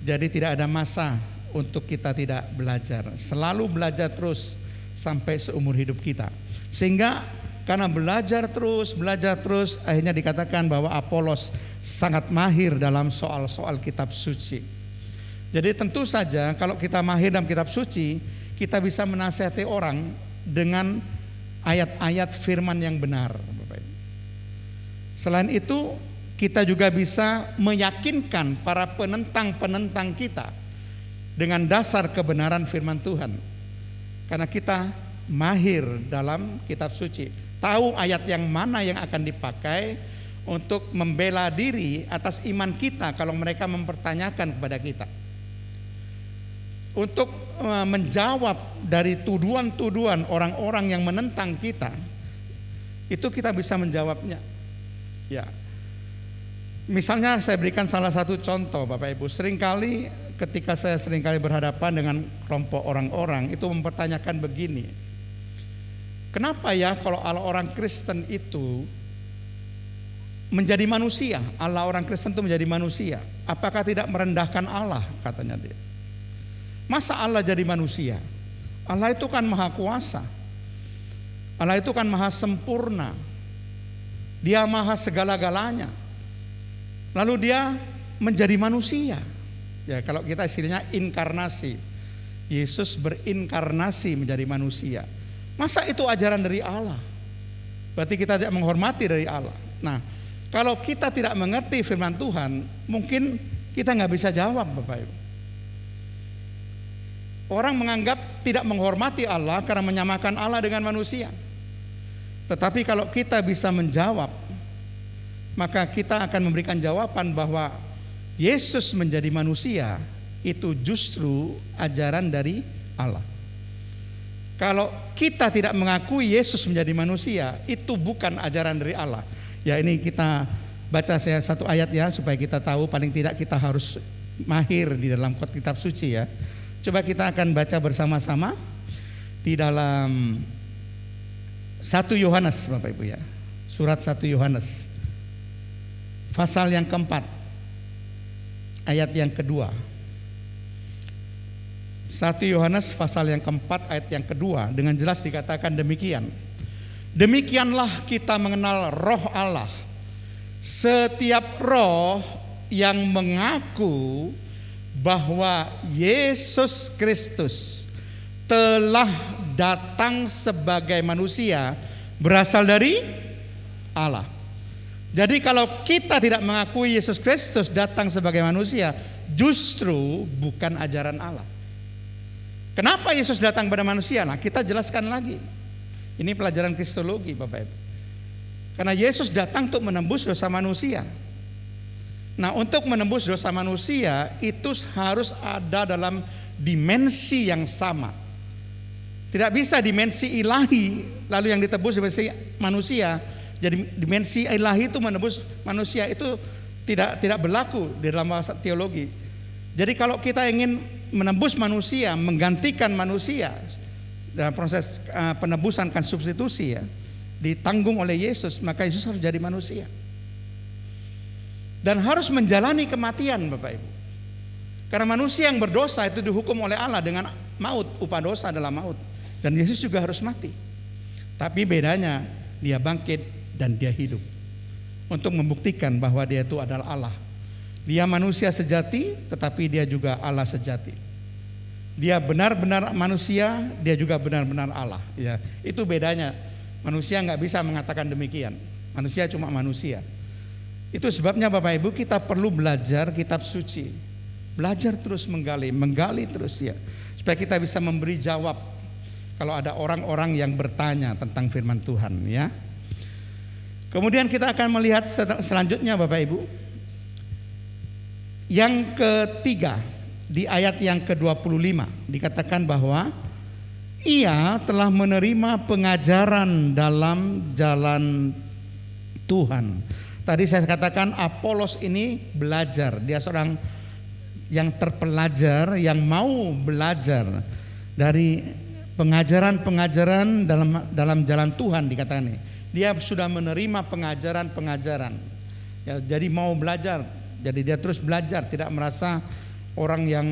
Jadi tidak ada masa untuk kita tidak belajar. Selalu belajar terus sampai seumur hidup kita. Sehingga karena belajar terus, akhirnya dikatakan bahwa Apolos sangat mahir dalam soal-soal kitab suci. Jadi tentu saja kalau kita mahir dalam kitab suci, kita bisa menasihati orang dengan ayat-ayat firman yang benar. Selain itu, kita juga bisa meyakinkan para penentang-penentang kita dengan dasar kebenaran firman Tuhan. Karena kita mahir dalam kitab suci, tahu ayat yang mana yang akan dipakai untuk membela diri atas iman kita kalau mereka mempertanyakan kepada kita. Untuk menjawab dari tuduhan-tuduhan orang-orang yang menentang kita, itu kita bisa menjawabnya. Ya, misalnya saya berikan salah satu contoh, Bapak Ibu. Seringkali ketika saya berhadapan dengan kelompok orang-orang itu mempertanyakan begini, kenapa ya kalau Allah orang Kristen itu menjadi manusia, Allah orang Kristen itu menjadi manusia, apakah tidak merendahkan Allah, katanya dia. Masa Allah jadi manusia? Allah itu kan maha kuasa, Allah itu kan maha sempurna, Dia maha segala-galanya, lalu Dia menjadi manusia. Ya, kalau kita istilahnya inkarnasi, Yesus berinkarnasi menjadi manusia. Masa itu ajaran dari Allah? Berarti kita tidak menghormati dari Allah. Nah, kalau kita tidak mengerti firman Tuhan, mungkin kita nggak bisa jawab, Bapak Ibu. Orang menganggap tidak menghormati Allah karena menyamakan Allah dengan manusia. Tetapi kalau kita bisa menjawab, maka kita akan memberikan jawaban bahwa Yesus menjadi manusia itu justru ajaran dari Allah. Kalau kita tidak mengakui Yesus menjadi manusia, itu bukan ajaran dari Allah. Ya, ini kita baca saya satu ayat ya, supaya kita tahu paling tidak kita harus mahir di dalam kitab suci ya. Coba kita akan baca bersama-sama di dalam 1 Yohanes, Bapak Ibu ya. Surat 1 Yohanes pasal yang keempat, ayat yang kedua. 1 Yohanes pasal yang keempat ayat yang kedua, dengan jelas dikatakan demikian. Demikianlah kita mengenal roh Allah. Setiap roh yang mengaku bahwa Yesus Kristus telah datang sebagai manusia berasal dari Allah. Jadi kalau kita tidak mengakui Yesus Kristus datang sebagai manusia, justru bukan ajaran Allah. Kenapa Yesus datang pada manusia? Nah, kita jelaskan lagi. Ini pelajaran kristologi, Bapak Ibu. Karena Yesus datang untuk menembus dosa manusia. Nah, untuk menembus dosa manusia itu harus ada dalam dimensi yang sama. Tidak bisa dimensi ilahi lalu yang ditebus dimensi manusia. Jadi dimensi ilahi itu menembus manusia itu tidak berlaku di dalam bahasa teologi. Jadi kalau kita ingin menembus manusia, menggantikan manusia dalam proses penebusan kan substitusi ya, ditanggung oleh Yesus, maka Yesus harus jadi manusia. Dan harus menjalani kematian, Bapak Ibu. Karena manusia yang berdosa itu dihukum oleh Allah dengan maut, upah dosa adalah maut. Dan Yesus juga harus mati. Tapi bedanya dia bangkit dan dia hidup. Untuk membuktikan bahwa dia itu adalah Allah. Dia manusia sejati, tetapi dia juga Allah sejati. Dia benar-benar manusia, dia juga benar-benar Allah. Ya, itu bedanya. Manusia nggak bisa mengatakan demikian. Manusia cuma manusia. Itu sebabnya Bapak Ibu kita perlu belajar kitab suci. Belajar terus menggali terus ya. Supaya kita bisa memberi jawab kalau ada orang-orang yang bertanya tentang firman Tuhan ya. Kemudian kita akan melihat selanjutnya Bapak Ibu. Yang ketiga di ayat yang ke-25 dikatakan bahwa ia telah menerima pengajaran dalam jalan Tuhan. Tadi saya katakan Apolos ini belajar, dia seorang yang terpelajar, yang mau belajar dari pengajaran-pengajaran dalam jalan Tuhan dikatakan ini. Dia sudah menerima pengajaran-pengajaran. Ya, jadi mau belajar, jadi dia terus belajar, tidak merasa orang yang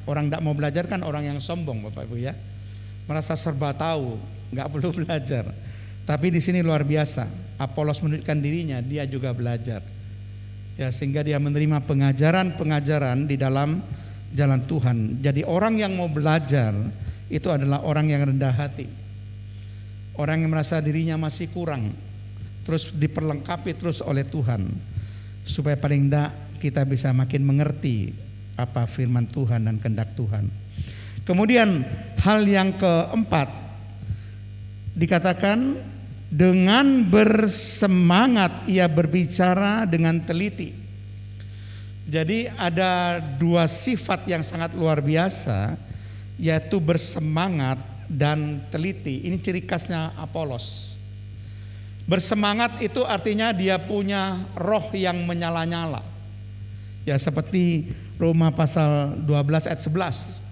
orang tidak mau belajar kan orang yang sombong Bapak Ibu ya. Merasa serba tahu, nggak perlu belajar. Tapi di sini luar biasa, Apolos menunjukkan dirinya, dia juga belajar. Ya, sehingga dia menerima pengajaran-pengajaran di dalam jalan Tuhan. Jadi orang yang mau belajar itu adalah orang yang rendah hati. Orang yang merasa dirinya masih kurang, terus diperlengkapi terus oleh Tuhan. Supaya paling tidak kita bisa makin mengerti apa firman Tuhan dan kehendak Tuhan. Kemudian hal yang keempat dikatakan dengan bersemangat ia berbicara dengan teliti. Jadi ada dua sifat yang sangat luar biasa, yaitu bersemangat dan teliti. Ini ciri khasnya Apolos. Bersemangat itu artinya dia punya roh yang menyala-nyala. Ya, seperti Roma pasal 12 ayat 11.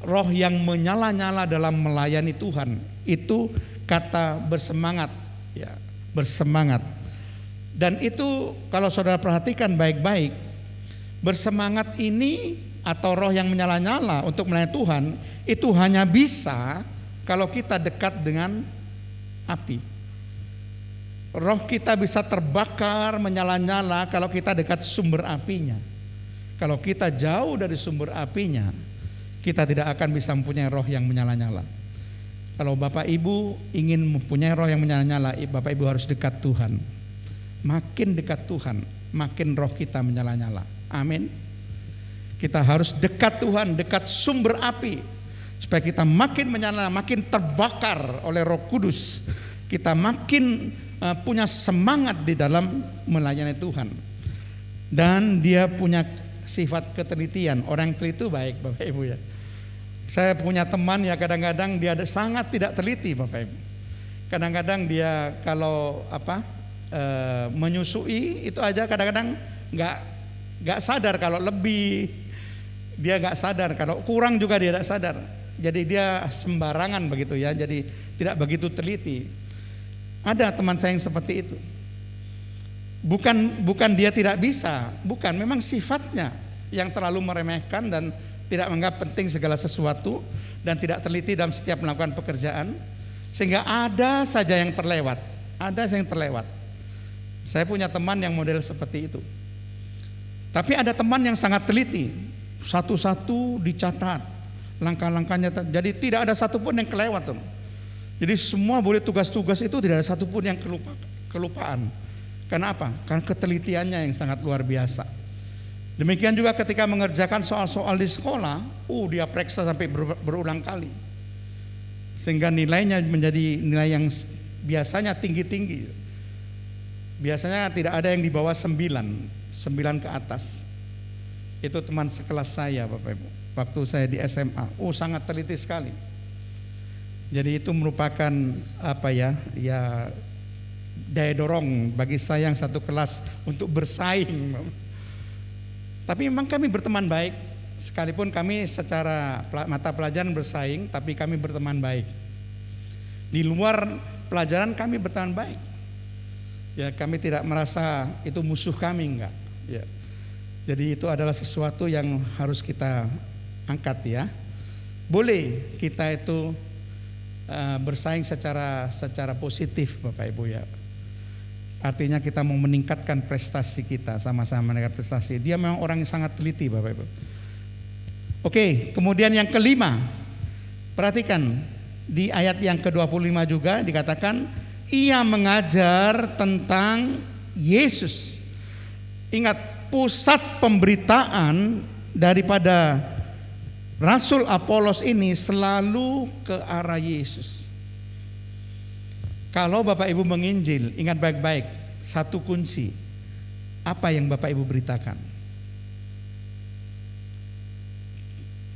Roh yang menyala-nyala dalam melayani Tuhan, itu kata bersemangat, ya, bersemangat. Dan itu kalau saudara perhatikan baik-baik, bersemangat ini atau roh yang menyala-nyala untuk melayani Tuhan itu hanya bisa kalau kita dekat dengan api. Roh kita bisa terbakar menyala-nyala kalau kita dekat sumber apinya. Kalau kita jauh dari sumber apinya, kita tidak akan bisa mempunyai roh yang menyala-nyala. Kalau Bapak Ibu ingin mempunyai roh yang menyala-nyala, Bapak Ibu harus dekat Tuhan. Makin dekat Tuhan, makin roh kita menyala-nyala. Amin. Kita harus dekat Tuhan, dekat sumber api, supaya kita makin menyala, makin terbakar oleh Roh Kudus. Kita makin punya semangat di dalam melayani Tuhan. Dan dia punya sifat ketelitian. Orang yang teliti itu baik, Bapak Ibu ya. Saya punya teman ya, kadang-kadang dia sangat tidak teliti, Bapak Ibu. Kadang-kadang dia kalau menyusui itu aja kadang-kadang nggak sadar kalau lebih, dia nggak sadar kalau kurang juga dia tidak sadar. Jadi dia sembarangan begitu ya, jadi tidak begitu teliti. Ada teman saya yang seperti itu. Bukan dia tidak bisa, bukan, memang sifatnya yang terlalu meremehkan dan tidak menganggap penting segala sesuatu dan tidak teliti dalam setiap melakukan pekerjaan, sehingga ada saja yang terlewat, Saya punya teman yang model seperti itu. Tapi ada teman yang sangat teliti, satu-satu dicatat, langkah-langkahnya, jadi tidak ada satupun yang kelewat. Jadi semua boleh tugas-tugas itu tidak ada satupun yang kelupaan. Karena apa? Karena ketelitiannya yang sangat luar biasa. Demikian juga ketika mengerjakan soal-soal di sekolah, dia periksa sampai berulang kali. Sehingga nilainya menjadi nilai yang biasanya tinggi-tinggi. Biasanya tidak ada yang di bawah 9 ke atas. Itu teman sekelas saya, Bapak Ibu. Waktu saya di SMA, sangat teliti sekali. Jadi itu merupakan daya dorong bagi saya yang satu kelas untuk bersaing. Tapi memang kami berteman baik, sekalipun kami secara mata pelajaran bersaing, tapi kami berteman baik. Di luar pelajaran kami berteman baik. Ya, kami tidak merasa itu musuh kami, enggak. Ya. Jadi itu adalah sesuatu yang harus kita angkat ya. Boleh kita itu bersaing secara positif, Bapak Ibu ya. Artinya kita mau meningkatkan prestasi kita, sama-sama meningkatkan prestasi. Dia memang orang yang sangat teliti, Bapak Ibu. Oke, kemudian yang kelima, perhatikan di ayat yang ke-25 juga dikatakan ia mengajar tentang Yesus. Ingat, pusat pemberitaan daripada Rasul Apolos ini selalu ke arah Yesus. Kalau Bapak Ibu menginjil, ingat baik-baik, satu kunci. Apa yang Bapak Ibu beritakan?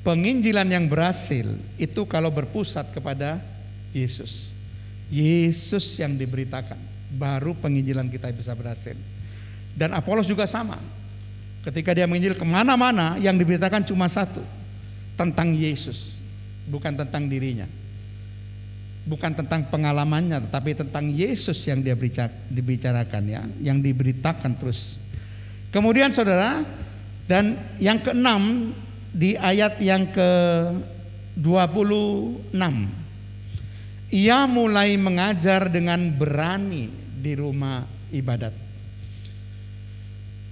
Penginjilan yang berhasil itu kalau berpusat kepada Yesus. Yesus yang diberitakan, baru penginjilan kita bisa berhasil. Dan Apolos juga sama. Ketika dia menginjil kemana-mana, yang diberitakan cuma satu, tentang Yesus, bukan tentang dirinya, bukan tentang pengalamannya, tetapi tentang Yesus yang dia dibicarakan ya, yang diberitakan terus. Kemudian saudara, dan yang keenam di ayat yang ke-26, ia mulai mengajar dengan berani di rumah ibadat.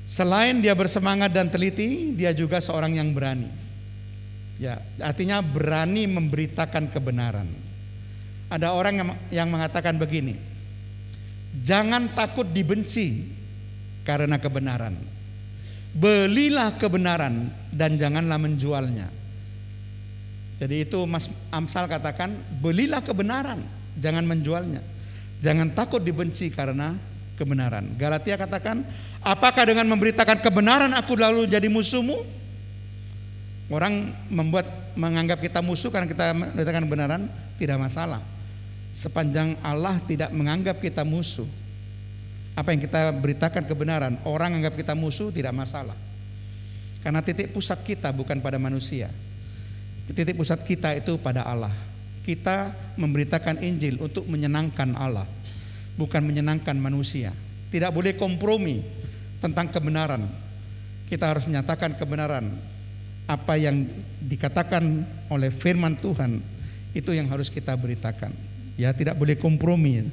Selain dia bersemangat dan teliti, dia juga seorang yang berani. Ya, artinya berani memberitakan kebenaran. Ada orang yang mengatakan begini, jangan takut dibenci karena kebenaran. Belilah kebenaran dan janganlah menjualnya. Jadi itu Mas Amsal katakan, belilah kebenaran, jangan menjualnya. Jangan takut dibenci karena kebenaran. Galatia katakan, apakah dengan memberitakan kebenaran aku lalu jadi musuhmu? Orang menganggap kita musuh karena kita memberitakan kebenaran, tidak masalah. Sepanjang Allah tidak menganggap kita musuh. Apa yang kita beritakan kebenaran, orang anggap kita musuh tidak masalah. Karena titik pusat kita bukan pada manusia. Titik pusat kita itu pada Allah. Kita memberitakan Injil untuk menyenangkan Allah, bukan menyenangkan manusia. Tidak boleh kompromi tentang kebenaran. Kita harus menyatakan kebenaran. Apa yang dikatakan oleh firman Tuhan itu yang harus kita beritakan. Ya, tidak boleh kompromi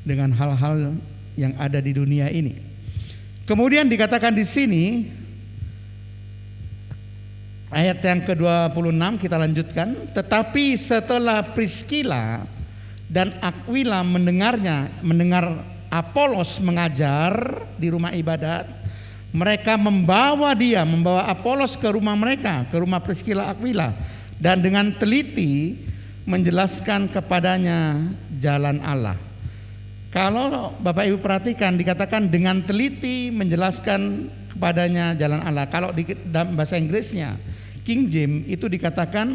dengan hal-hal yang ada di dunia ini. Kemudian dikatakan di sini ayat yang ke-26, kita lanjutkan. Tetapi setelah Priskila dan Aquila mendengar Apolos mengajar di rumah ibadat, mereka membawa Apolos ke rumah mereka, ke rumah Priskila Aquila, dan dengan teliti menjelaskan kepadanya jalan Allah. Kalau Bapak Ibu perhatikan, dikatakan dengan teliti menjelaskan kepadanya jalan Allah. Kalau di dalam bahasa Inggrisnya King James itu dikatakan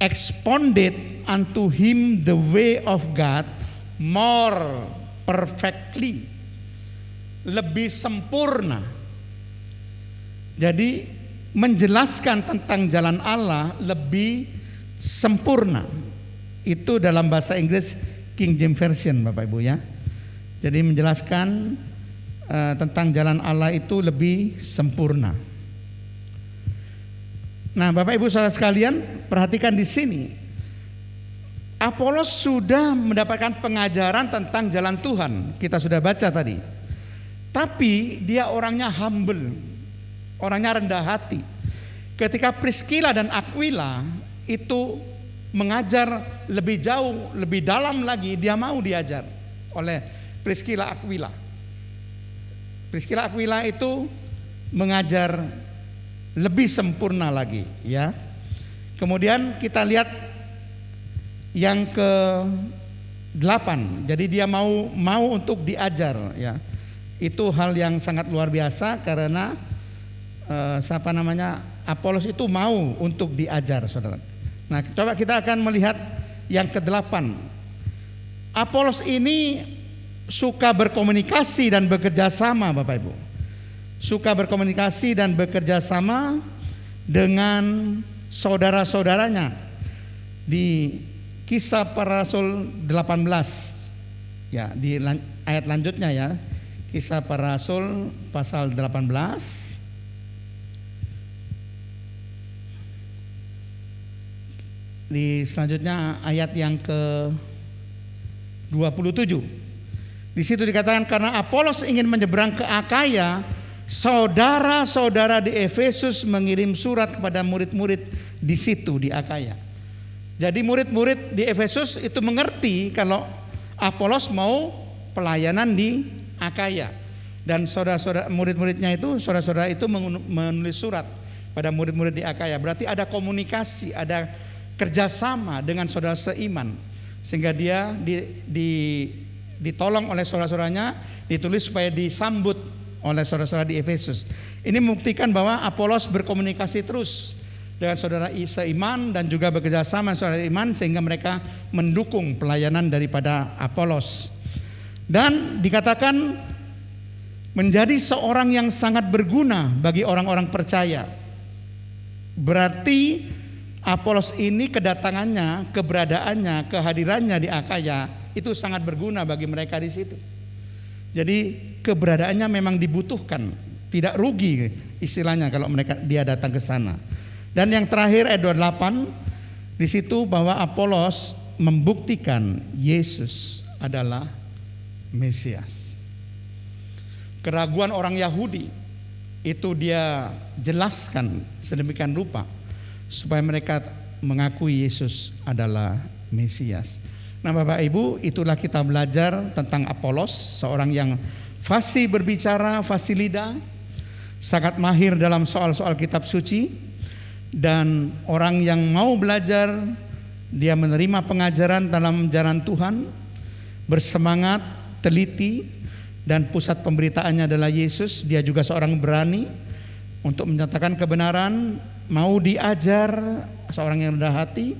expounded unto him the way of God more perfectly, lebih sempurna. Jadi menjelaskan tentang jalan Allah lebih sempurna. Itu dalam bahasa Inggris King James Version, Bapak Ibu ya. Jadi menjelaskan tentang jalan Allah itu lebih sempurna. Nah, Bapak Ibu saudara sekalian, perhatikan di sini. Apolos sudah mendapatkan pengajaran tentang jalan Tuhan. Kita sudah baca tadi. Tapi dia orangnya humble, orangnya rendah hati. Ketika Priskila dan Aquila itu mengajar lebih jauh, lebih dalam lagi, dia mau diajar oleh Priskila Aquila. Priskila Aquila itu mengajar lebih sempurna lagi, ya. Kemudian kita lihat yang ke-8. Jadi dia mau untuk diajar, ya. Itu hal yang sangat luar biasa karena Apolos itu mau untuk diajar, saudara. Nah, coba kita akan melihat yang ke-8. Apolos ini suka berkomunikasi dan bekerja sama, Bapak Ibu. Suka berkomunikasi dan bekerja sama dengan saudara-saudaranya. Di Kisah Para Rasul 18, ya, di ayat lanjutnya ya. Kisah Para Rasul pasal 18. Di selanjutnya ayat yang ke-27. Di situ dikatakan karena Apolos ingin menyeberang ke Akaya, saudara-saudara di Efesus mengirim surat kepada murid-murid di situ di Akaya. Jadi murid-murid di Efesus itu mengerti kalau Apolos mau pelayanan di Akaya. Dan saudara-saudara murid-muridnya itu, saudara-saudara itu menulis surat pada murid-murid di Akaya. Berarti ada komunikasi, ada kerjasama dengan saudara seiman, sehingga dia ditolong oleh saudara-saudaranya, ditulis supaya disambut oleh saudara-saudara di Efesus. Ini membuktikan bahwa Apolos berkomunikasi terus dengan saudara seiman dan juga bekerja sama dengan saudara iman, sehingga mereka mendukung pelayanan daripada Apolos. Dan dikatakan menjadi seorang yang sangat berguna bagi orang-orang percaya. Berarti Apolos ini kedatangannya, keberadaannya, kehadirannya di Akaya itu sangat berguna bagi mereka di situ. Jadi keberadaannya memang dibutuhkan, tidak rugi istilahnya kalau dia datang ke sana. Dan yang terakhir ayat 28 di situ bahwa Apolos membuktikan Yesus adalah Mesias. Keraguan orang Yahudi itu dia jelaskan sedemikian rupa supaya mereka mengakui Yesus adalah Mesias. Nah, Bapak Ibu, itulah kita belajar tentang Apolos, seorang yang fasih berbicara, fasih lidah, sangat mahir dalam soal-soal kitab suci, Dan orang yang mau belajar, dia menerima pengajaran dalam jalan Tuhan, bersemangat, teliti, dan pusat pemberitaannya adalah Yesus. Dia juga seorang berani untuk menyatakan kebenaran, mau diajar, seorang yang rendah hati,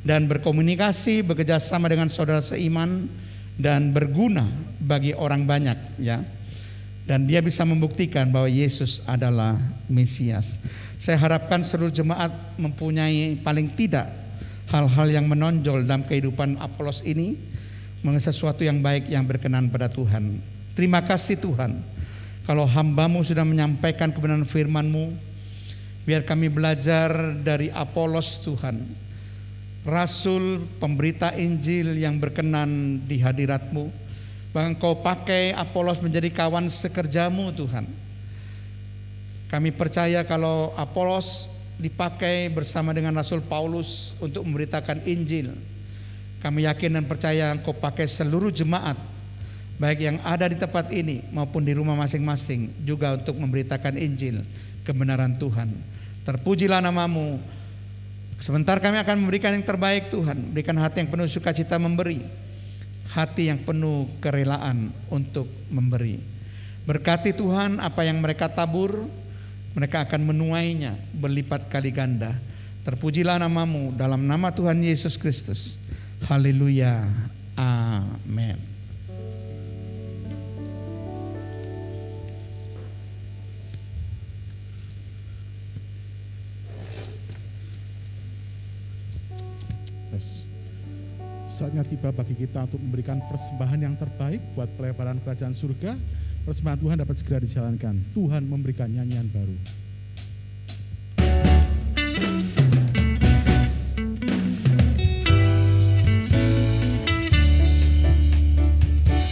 dan berkomunikasi, bekerja sama dengan saudara seiman, dan berguna bagi orang banyak, ya. Dan dia bisa membuktikan bahwa Yesus adalah Mesias. Saya harapkan seluruh jemaat mempunyai paling tidak hal-hal yang menonjol dalam kehidupan Apolos ini, mengenai sesuatu yang baik yang berkenan pada Tuhan. Terima kasih Tuhan, kalau hamba-Mu sudah menyampaikan kebenaran firman-Mu, biar kami belajar dari Apolos Tuhan, Rasul, pemberita Injil yang berkenan di hadirat-Mu. Bahkan Kau pakai Apolos menjadi kawan sekerja-Mu Tuhan. Kami percaya kalau Apolos dipakai bersama dengan Rasul Paulus untuk memberitakan Injil, kami yakin dan percaya Engkau pakai seluruh jemaat, baik yang ada di tempat ini maupun di rumah masing-masing, juga untuk memberitakan Injil, kebenaran Tuhan. Terpujilah nama-Mu. Sebentar kami akan memberikan yang terbaik Tuhan, berikan hati yang penuh sukacita memberi, hati yang penuh kerelaan untuk memberi. Berkati Tuhan apa yang mereka tabur, mereka akan menuainya berlipat kali ganda. Terpujilah nama-Mu dalam nama Tuhan Yesus Kristus. Haleluya. Amin. Saatnya tiba bagi kita untuk memberikan persembahan yang terbaik buat pelebaran kerajaan surga. Persembahan Tuhan dapat segera dijalankan. Tuhan memberikan nyanyian baru.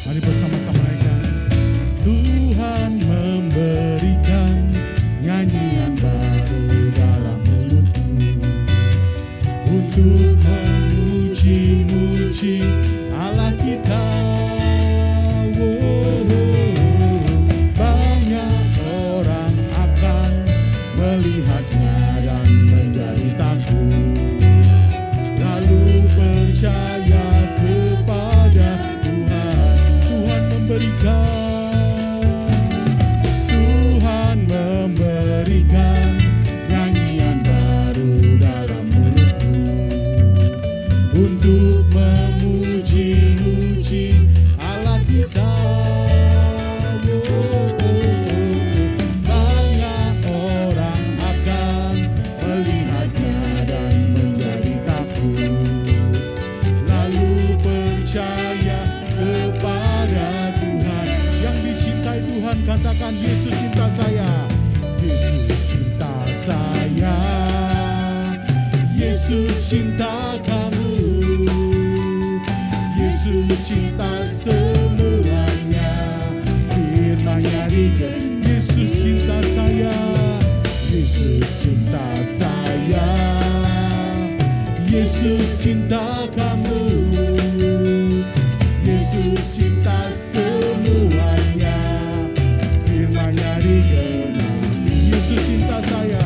Mari bersama-sama naikkan. Tuhan memberikan nyanyian baru dalam mulutku untuk memuji Allah kita. Banyak orang akan melihatnya dan menjadi takut, lalu percaya kepada Tuhan. Tuhan memberikan nyanyian baru dalam mulutku untuk memuji-muji Allah kita. Banyak orang akan melihatnya dan menjadi takut, lalu percaya kepada Tuhan. Yang dicintai Tuhan katakan, Yesus cinta saya. Yesus cinta saya. Yesus cinta kamu. Yesus cinta semuanya. Firman-Nya digenap. Yesus cinta saya. Yesus cinta saya. Yesus cinta kamu. Yesus cinta semuanya. Firman-Nya digenapi. Yesus cinta saya.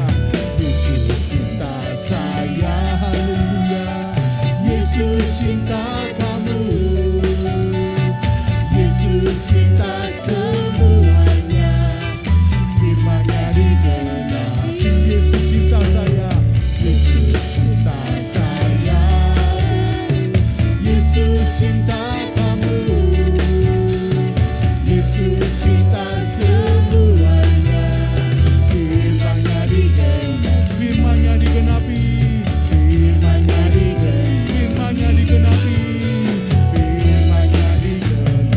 Yesus cinta saya. Haleluya. Yesus cinta kamu. Yesus cinta semuanya. Firman-Nya digenapi. Yesus cinta saya. Yesus cinta saya. Yesus cinta kamu. Yesus cinta semuanya. Firman-Nya digenapi. Firman-Nya digenapi. Firman-Nya digenapi. Firman-Nya digenapi. Firman-Nya digenapi.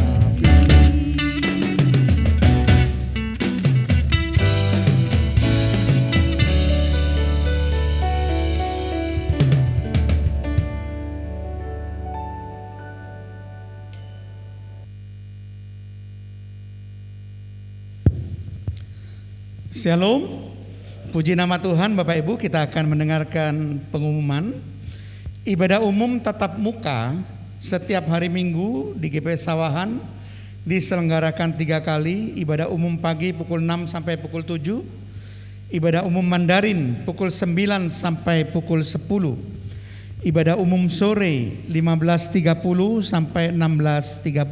Shalom, puji nama Tuhan. Bapak Ibu, kita akan mendengarkan pengumuman ibadah umum tatap muka setiap hari Minggu di GP Sawahan diselenggarakan 3 kali. Ibadah umum pagi pukul 6 sampai pukul 7, Ibadah umum Mandarin pukul 9 sampai pukul 10. Ibadah umum sore 15.30 sampai 16.30.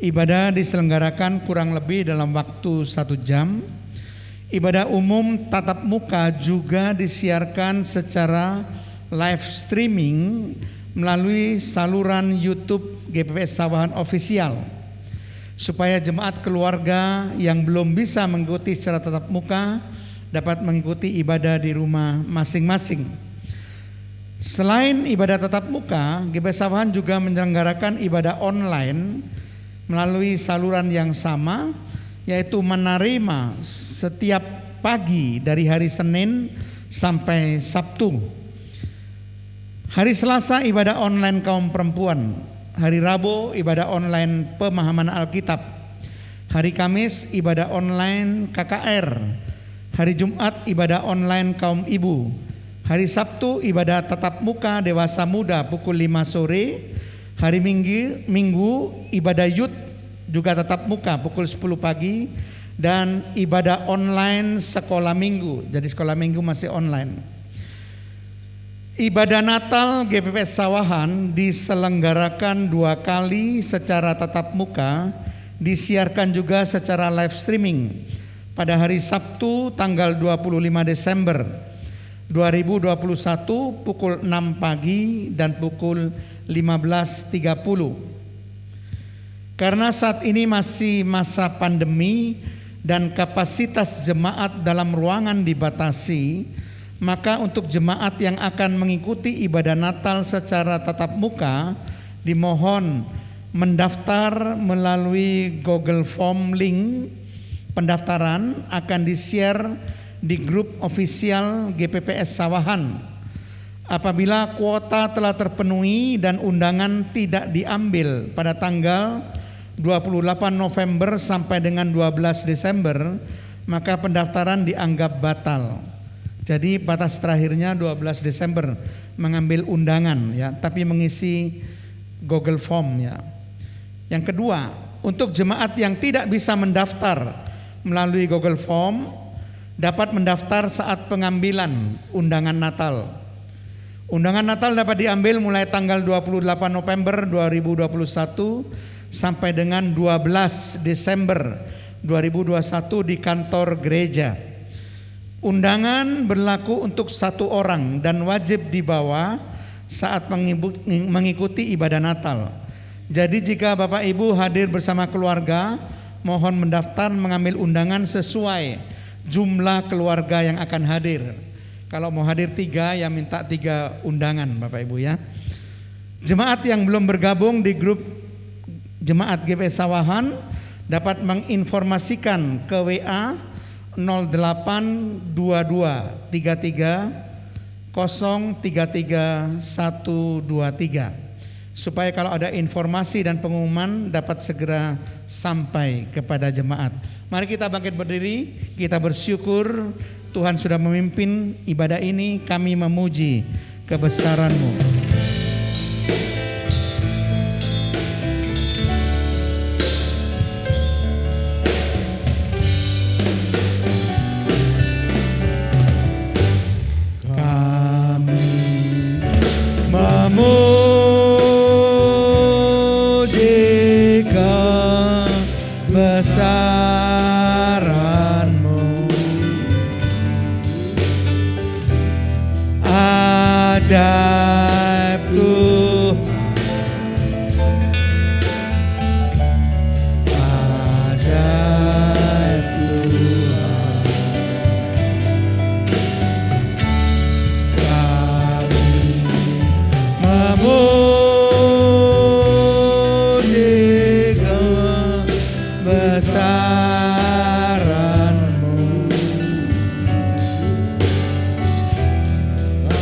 Ibadah diselenggarakan kurang lebih dalam waktu 1 jam. Ibadah umum tatap muka juga disiarkan secara live streaming melalui saluran YouTube GPPS Sawahan Official, supaya jemaat keluarga yang belum bisa mengikuti secara tatap muka dapat mengikuti ibadah di rumah masing-masing. Selain ibadah tatap muka, GPPS Sawahan juga menyelenggarakan ibadah online melalui saluran yang sama, yaitu menerima setiap pagi dari hari Senin sampai Sabtu. Hari Selasa ibadah online kaum perempuan. Hari Rabu ibadah online pemahaman Alkitab. Hari Kamis ibadah online KKR. Hari Jumat ibadah online kaum ibu. Hari Sabtu ibadah tatap muka dewasa muda pukul 5 sore. Hari Minggu ibadah youth juga tatap muka pukul 10 pagi, dan ibadah online sekolah minggu. Jadi sekolah minggu masih online. Ibadah Natal GPPS Sawahan diselenggarakan 2 kali secara tatap muka, disiarkan juga secara live streaming pada hari Sabtu tanggal 25 Desember 2021 pukul 6 pagi dan pukul 15.30. Karena saat ini masih masa pandemi dan kapasitas jemaat dalam ruangan dibatasi, maka untuk jemaat yang akan mengikuti ibadah Natal secara tatap muka dimohon mendaftar melalui Google Form. Link pendaftaran akan di-share di grup official GPPS Sawahan. Apabila kuota telah terpenuhi dan undangan tidak diambil pada tanggal 28 November sampai dengan 12 Desember, maka pendaftaran dianggap batal. Jadi batas terakhirnya 12 Desember mengambil undangan ya, tapi mengisi Google Form ya. Yang kedua, untuk jemaat yang tidak bisa mendaftar melalui Google Form dapat mendaftar saat pengambilan undangan Natal. Undangan Natal dapat diambil mulai tanggal 28 November 2021 sampai dengan 12 Desember 2021 di kantor gereja. Undangan berlaku untuk 1 orang dan wajib dibawa saat mengikuti ibadah Natal. Jadi jika Bapak Ibu hadir bersama keluarga, mohon mendaftar mengambil undangan sesuai jumlah keluarga yang akan hadir. Kalau mau hadir 3 ya minta 3 undangan Bapak Ibu ya. Jemaat yang belum bergabung di grup Jemaat GPPS Sawahan dapat menginformasikan ke WA 0822 33 033 123 supaya kalau ada informasi dan pengumuman dapat segera sampai kepada jemaat. Mari kita bangkit berdiri, kita bersyukur Tuhan sudah memimpin ibadah ini, kami memuji kebesaran-Mu. Memuji kebesaran-Mu, ajaib Tuhan, ajaib Tuhan. Memuji kebesaran-Mu,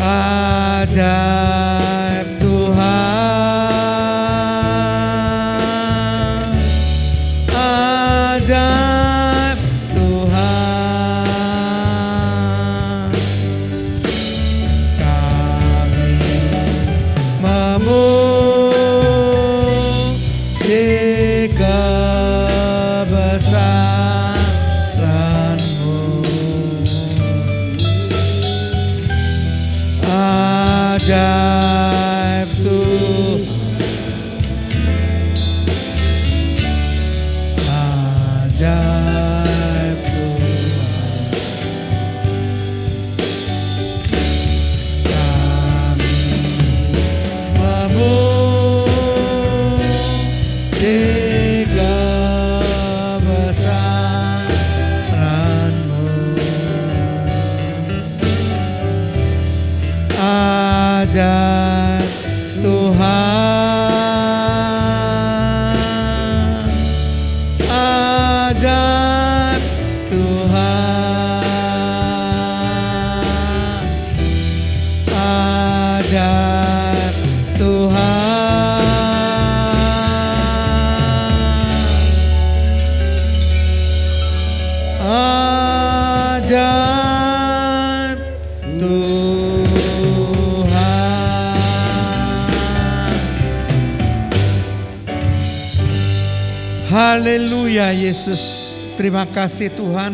ajaib Tuhan, ajaib Tuhan. Kami memuji kebesaran ajaib Tuhan. Kami memuji kebesaran-Mu. Ajaib Tuhan, ajaib Tuhan, ajaib Tuhan, ajaib Tuhan. Haleluya Yesus. Terima kasih Tuhan.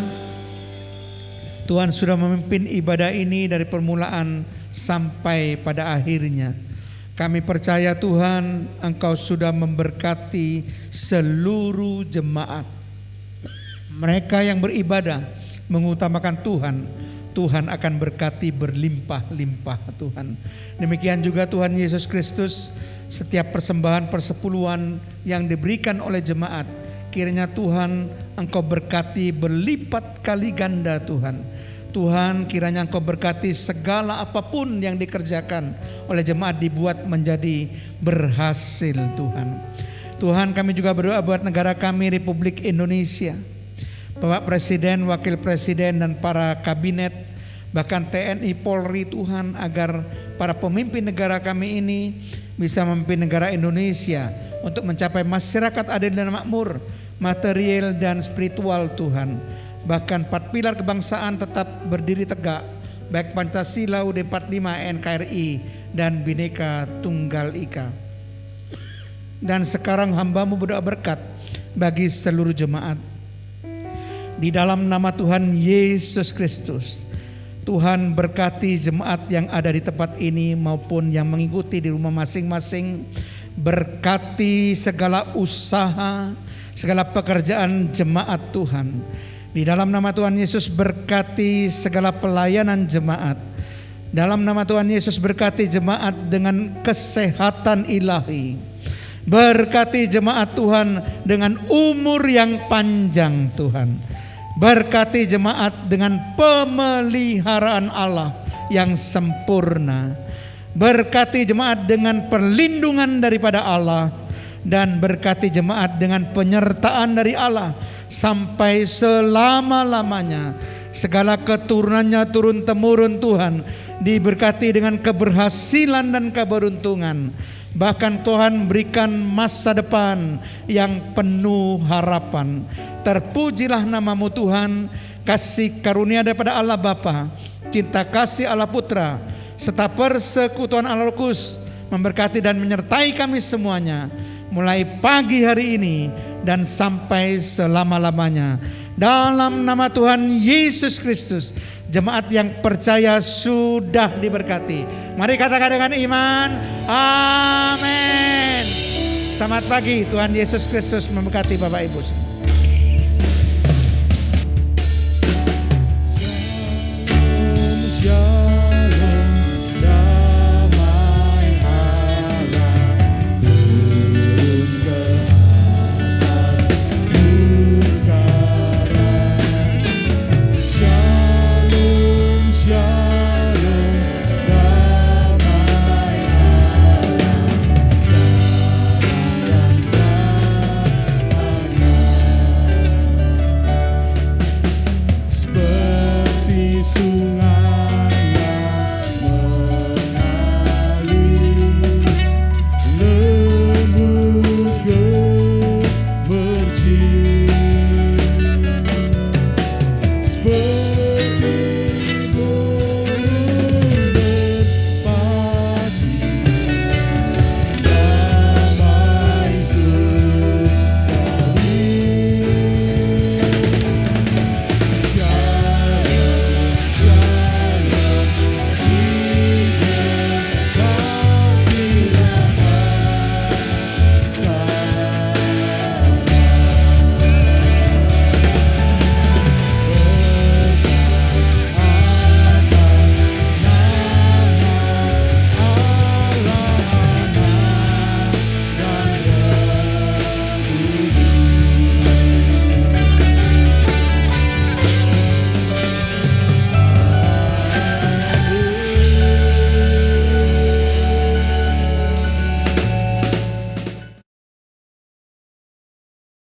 Tuhan sudah memimpin ibadah ini dari permulaan sampai pada akhirnya. Kami percaya Tuhan, Engkau sudah memberkati seluruh jemaat. Mereka yang beribadah mengutamakan Tuhan, Tuhan akan berkati berlimpah-limpah Tuhan. Demikian juga Tuhan Yesus Kristus, setiap persembahan persepuluhan yang diberikan oleh jemaat, kiranya Tuhan Engkau berkati berlipat kali ganda Tuhan. Tuhan, kiranya Engkau berkati segala apapun yang dikerjakan oleh jemaat dibuat menjadi berhasil Tuhan. Tuhan, kami juga berdoa buat negara kami Republik Indonesia. Bapak Presiden, Wakil Presiden dan para kabinet, bahkan TNI Polri Tuhan, agar para pemimpin negara kami ini bisa memimpin negara Indonesia untuk mencapai masyarakat adil dan makmur, material dan spiritual Tuhan. Bahkan 4 pilar kebangsaan tetap berdiri tegak, baik Pancasila, UUD 45, NKRI dan Bhinneka Tunggal Ika. Dan sekarang hamba-Mu berdoa berkat bagi seluruh jemaat. Di dalam nama Tuhan Yesus Kristus, Tuhan berkati jemaat yang ada di tempat ini maupun yang mengikuti di rumah masing-masing. Berkati segala usaha, segala pekerjaan jemaat Tuhan. Di dalam nama Tuhan Yesus berkati segala pelayanan jemaat. Dalam nama Tuhan Yesus berkati jemaat dengan kesehatan ilahi. Berkati jemaat Tuhan dengan umur yang panjang Tuhan. Berkati jemaat dengan pemeliharaan Allah yang sempurna. Berkati jemaat dengan perlindungan daripada Allah. Dan berkati jemaat dengan penyertaan dari Allah sampai selama-lamanya. Segala keturunannya turun-temurun Tuhan diberkati dengan keberhasilan dan keberuntungan. Bahkan Tuhan berikan masa depan yang penuh harapan. Terpujilah nama-Mu Tuhan. Kasih karunia daripada Allah Bapa, cinta kasih Allah Putra, serta persekutuan Allah Roh Kudus memberkati dan menyertai kami semuanya, mulai pagi hari ini dan sampai selama-lamanya. Dalam nama Tuhan Yesus Kristus, jemaat yang percaya sudah diberkati. Mari katakan dengan iman, amin. Selamat pagi, Tuhan Yesus Kristus memberkati Bapak Ibu.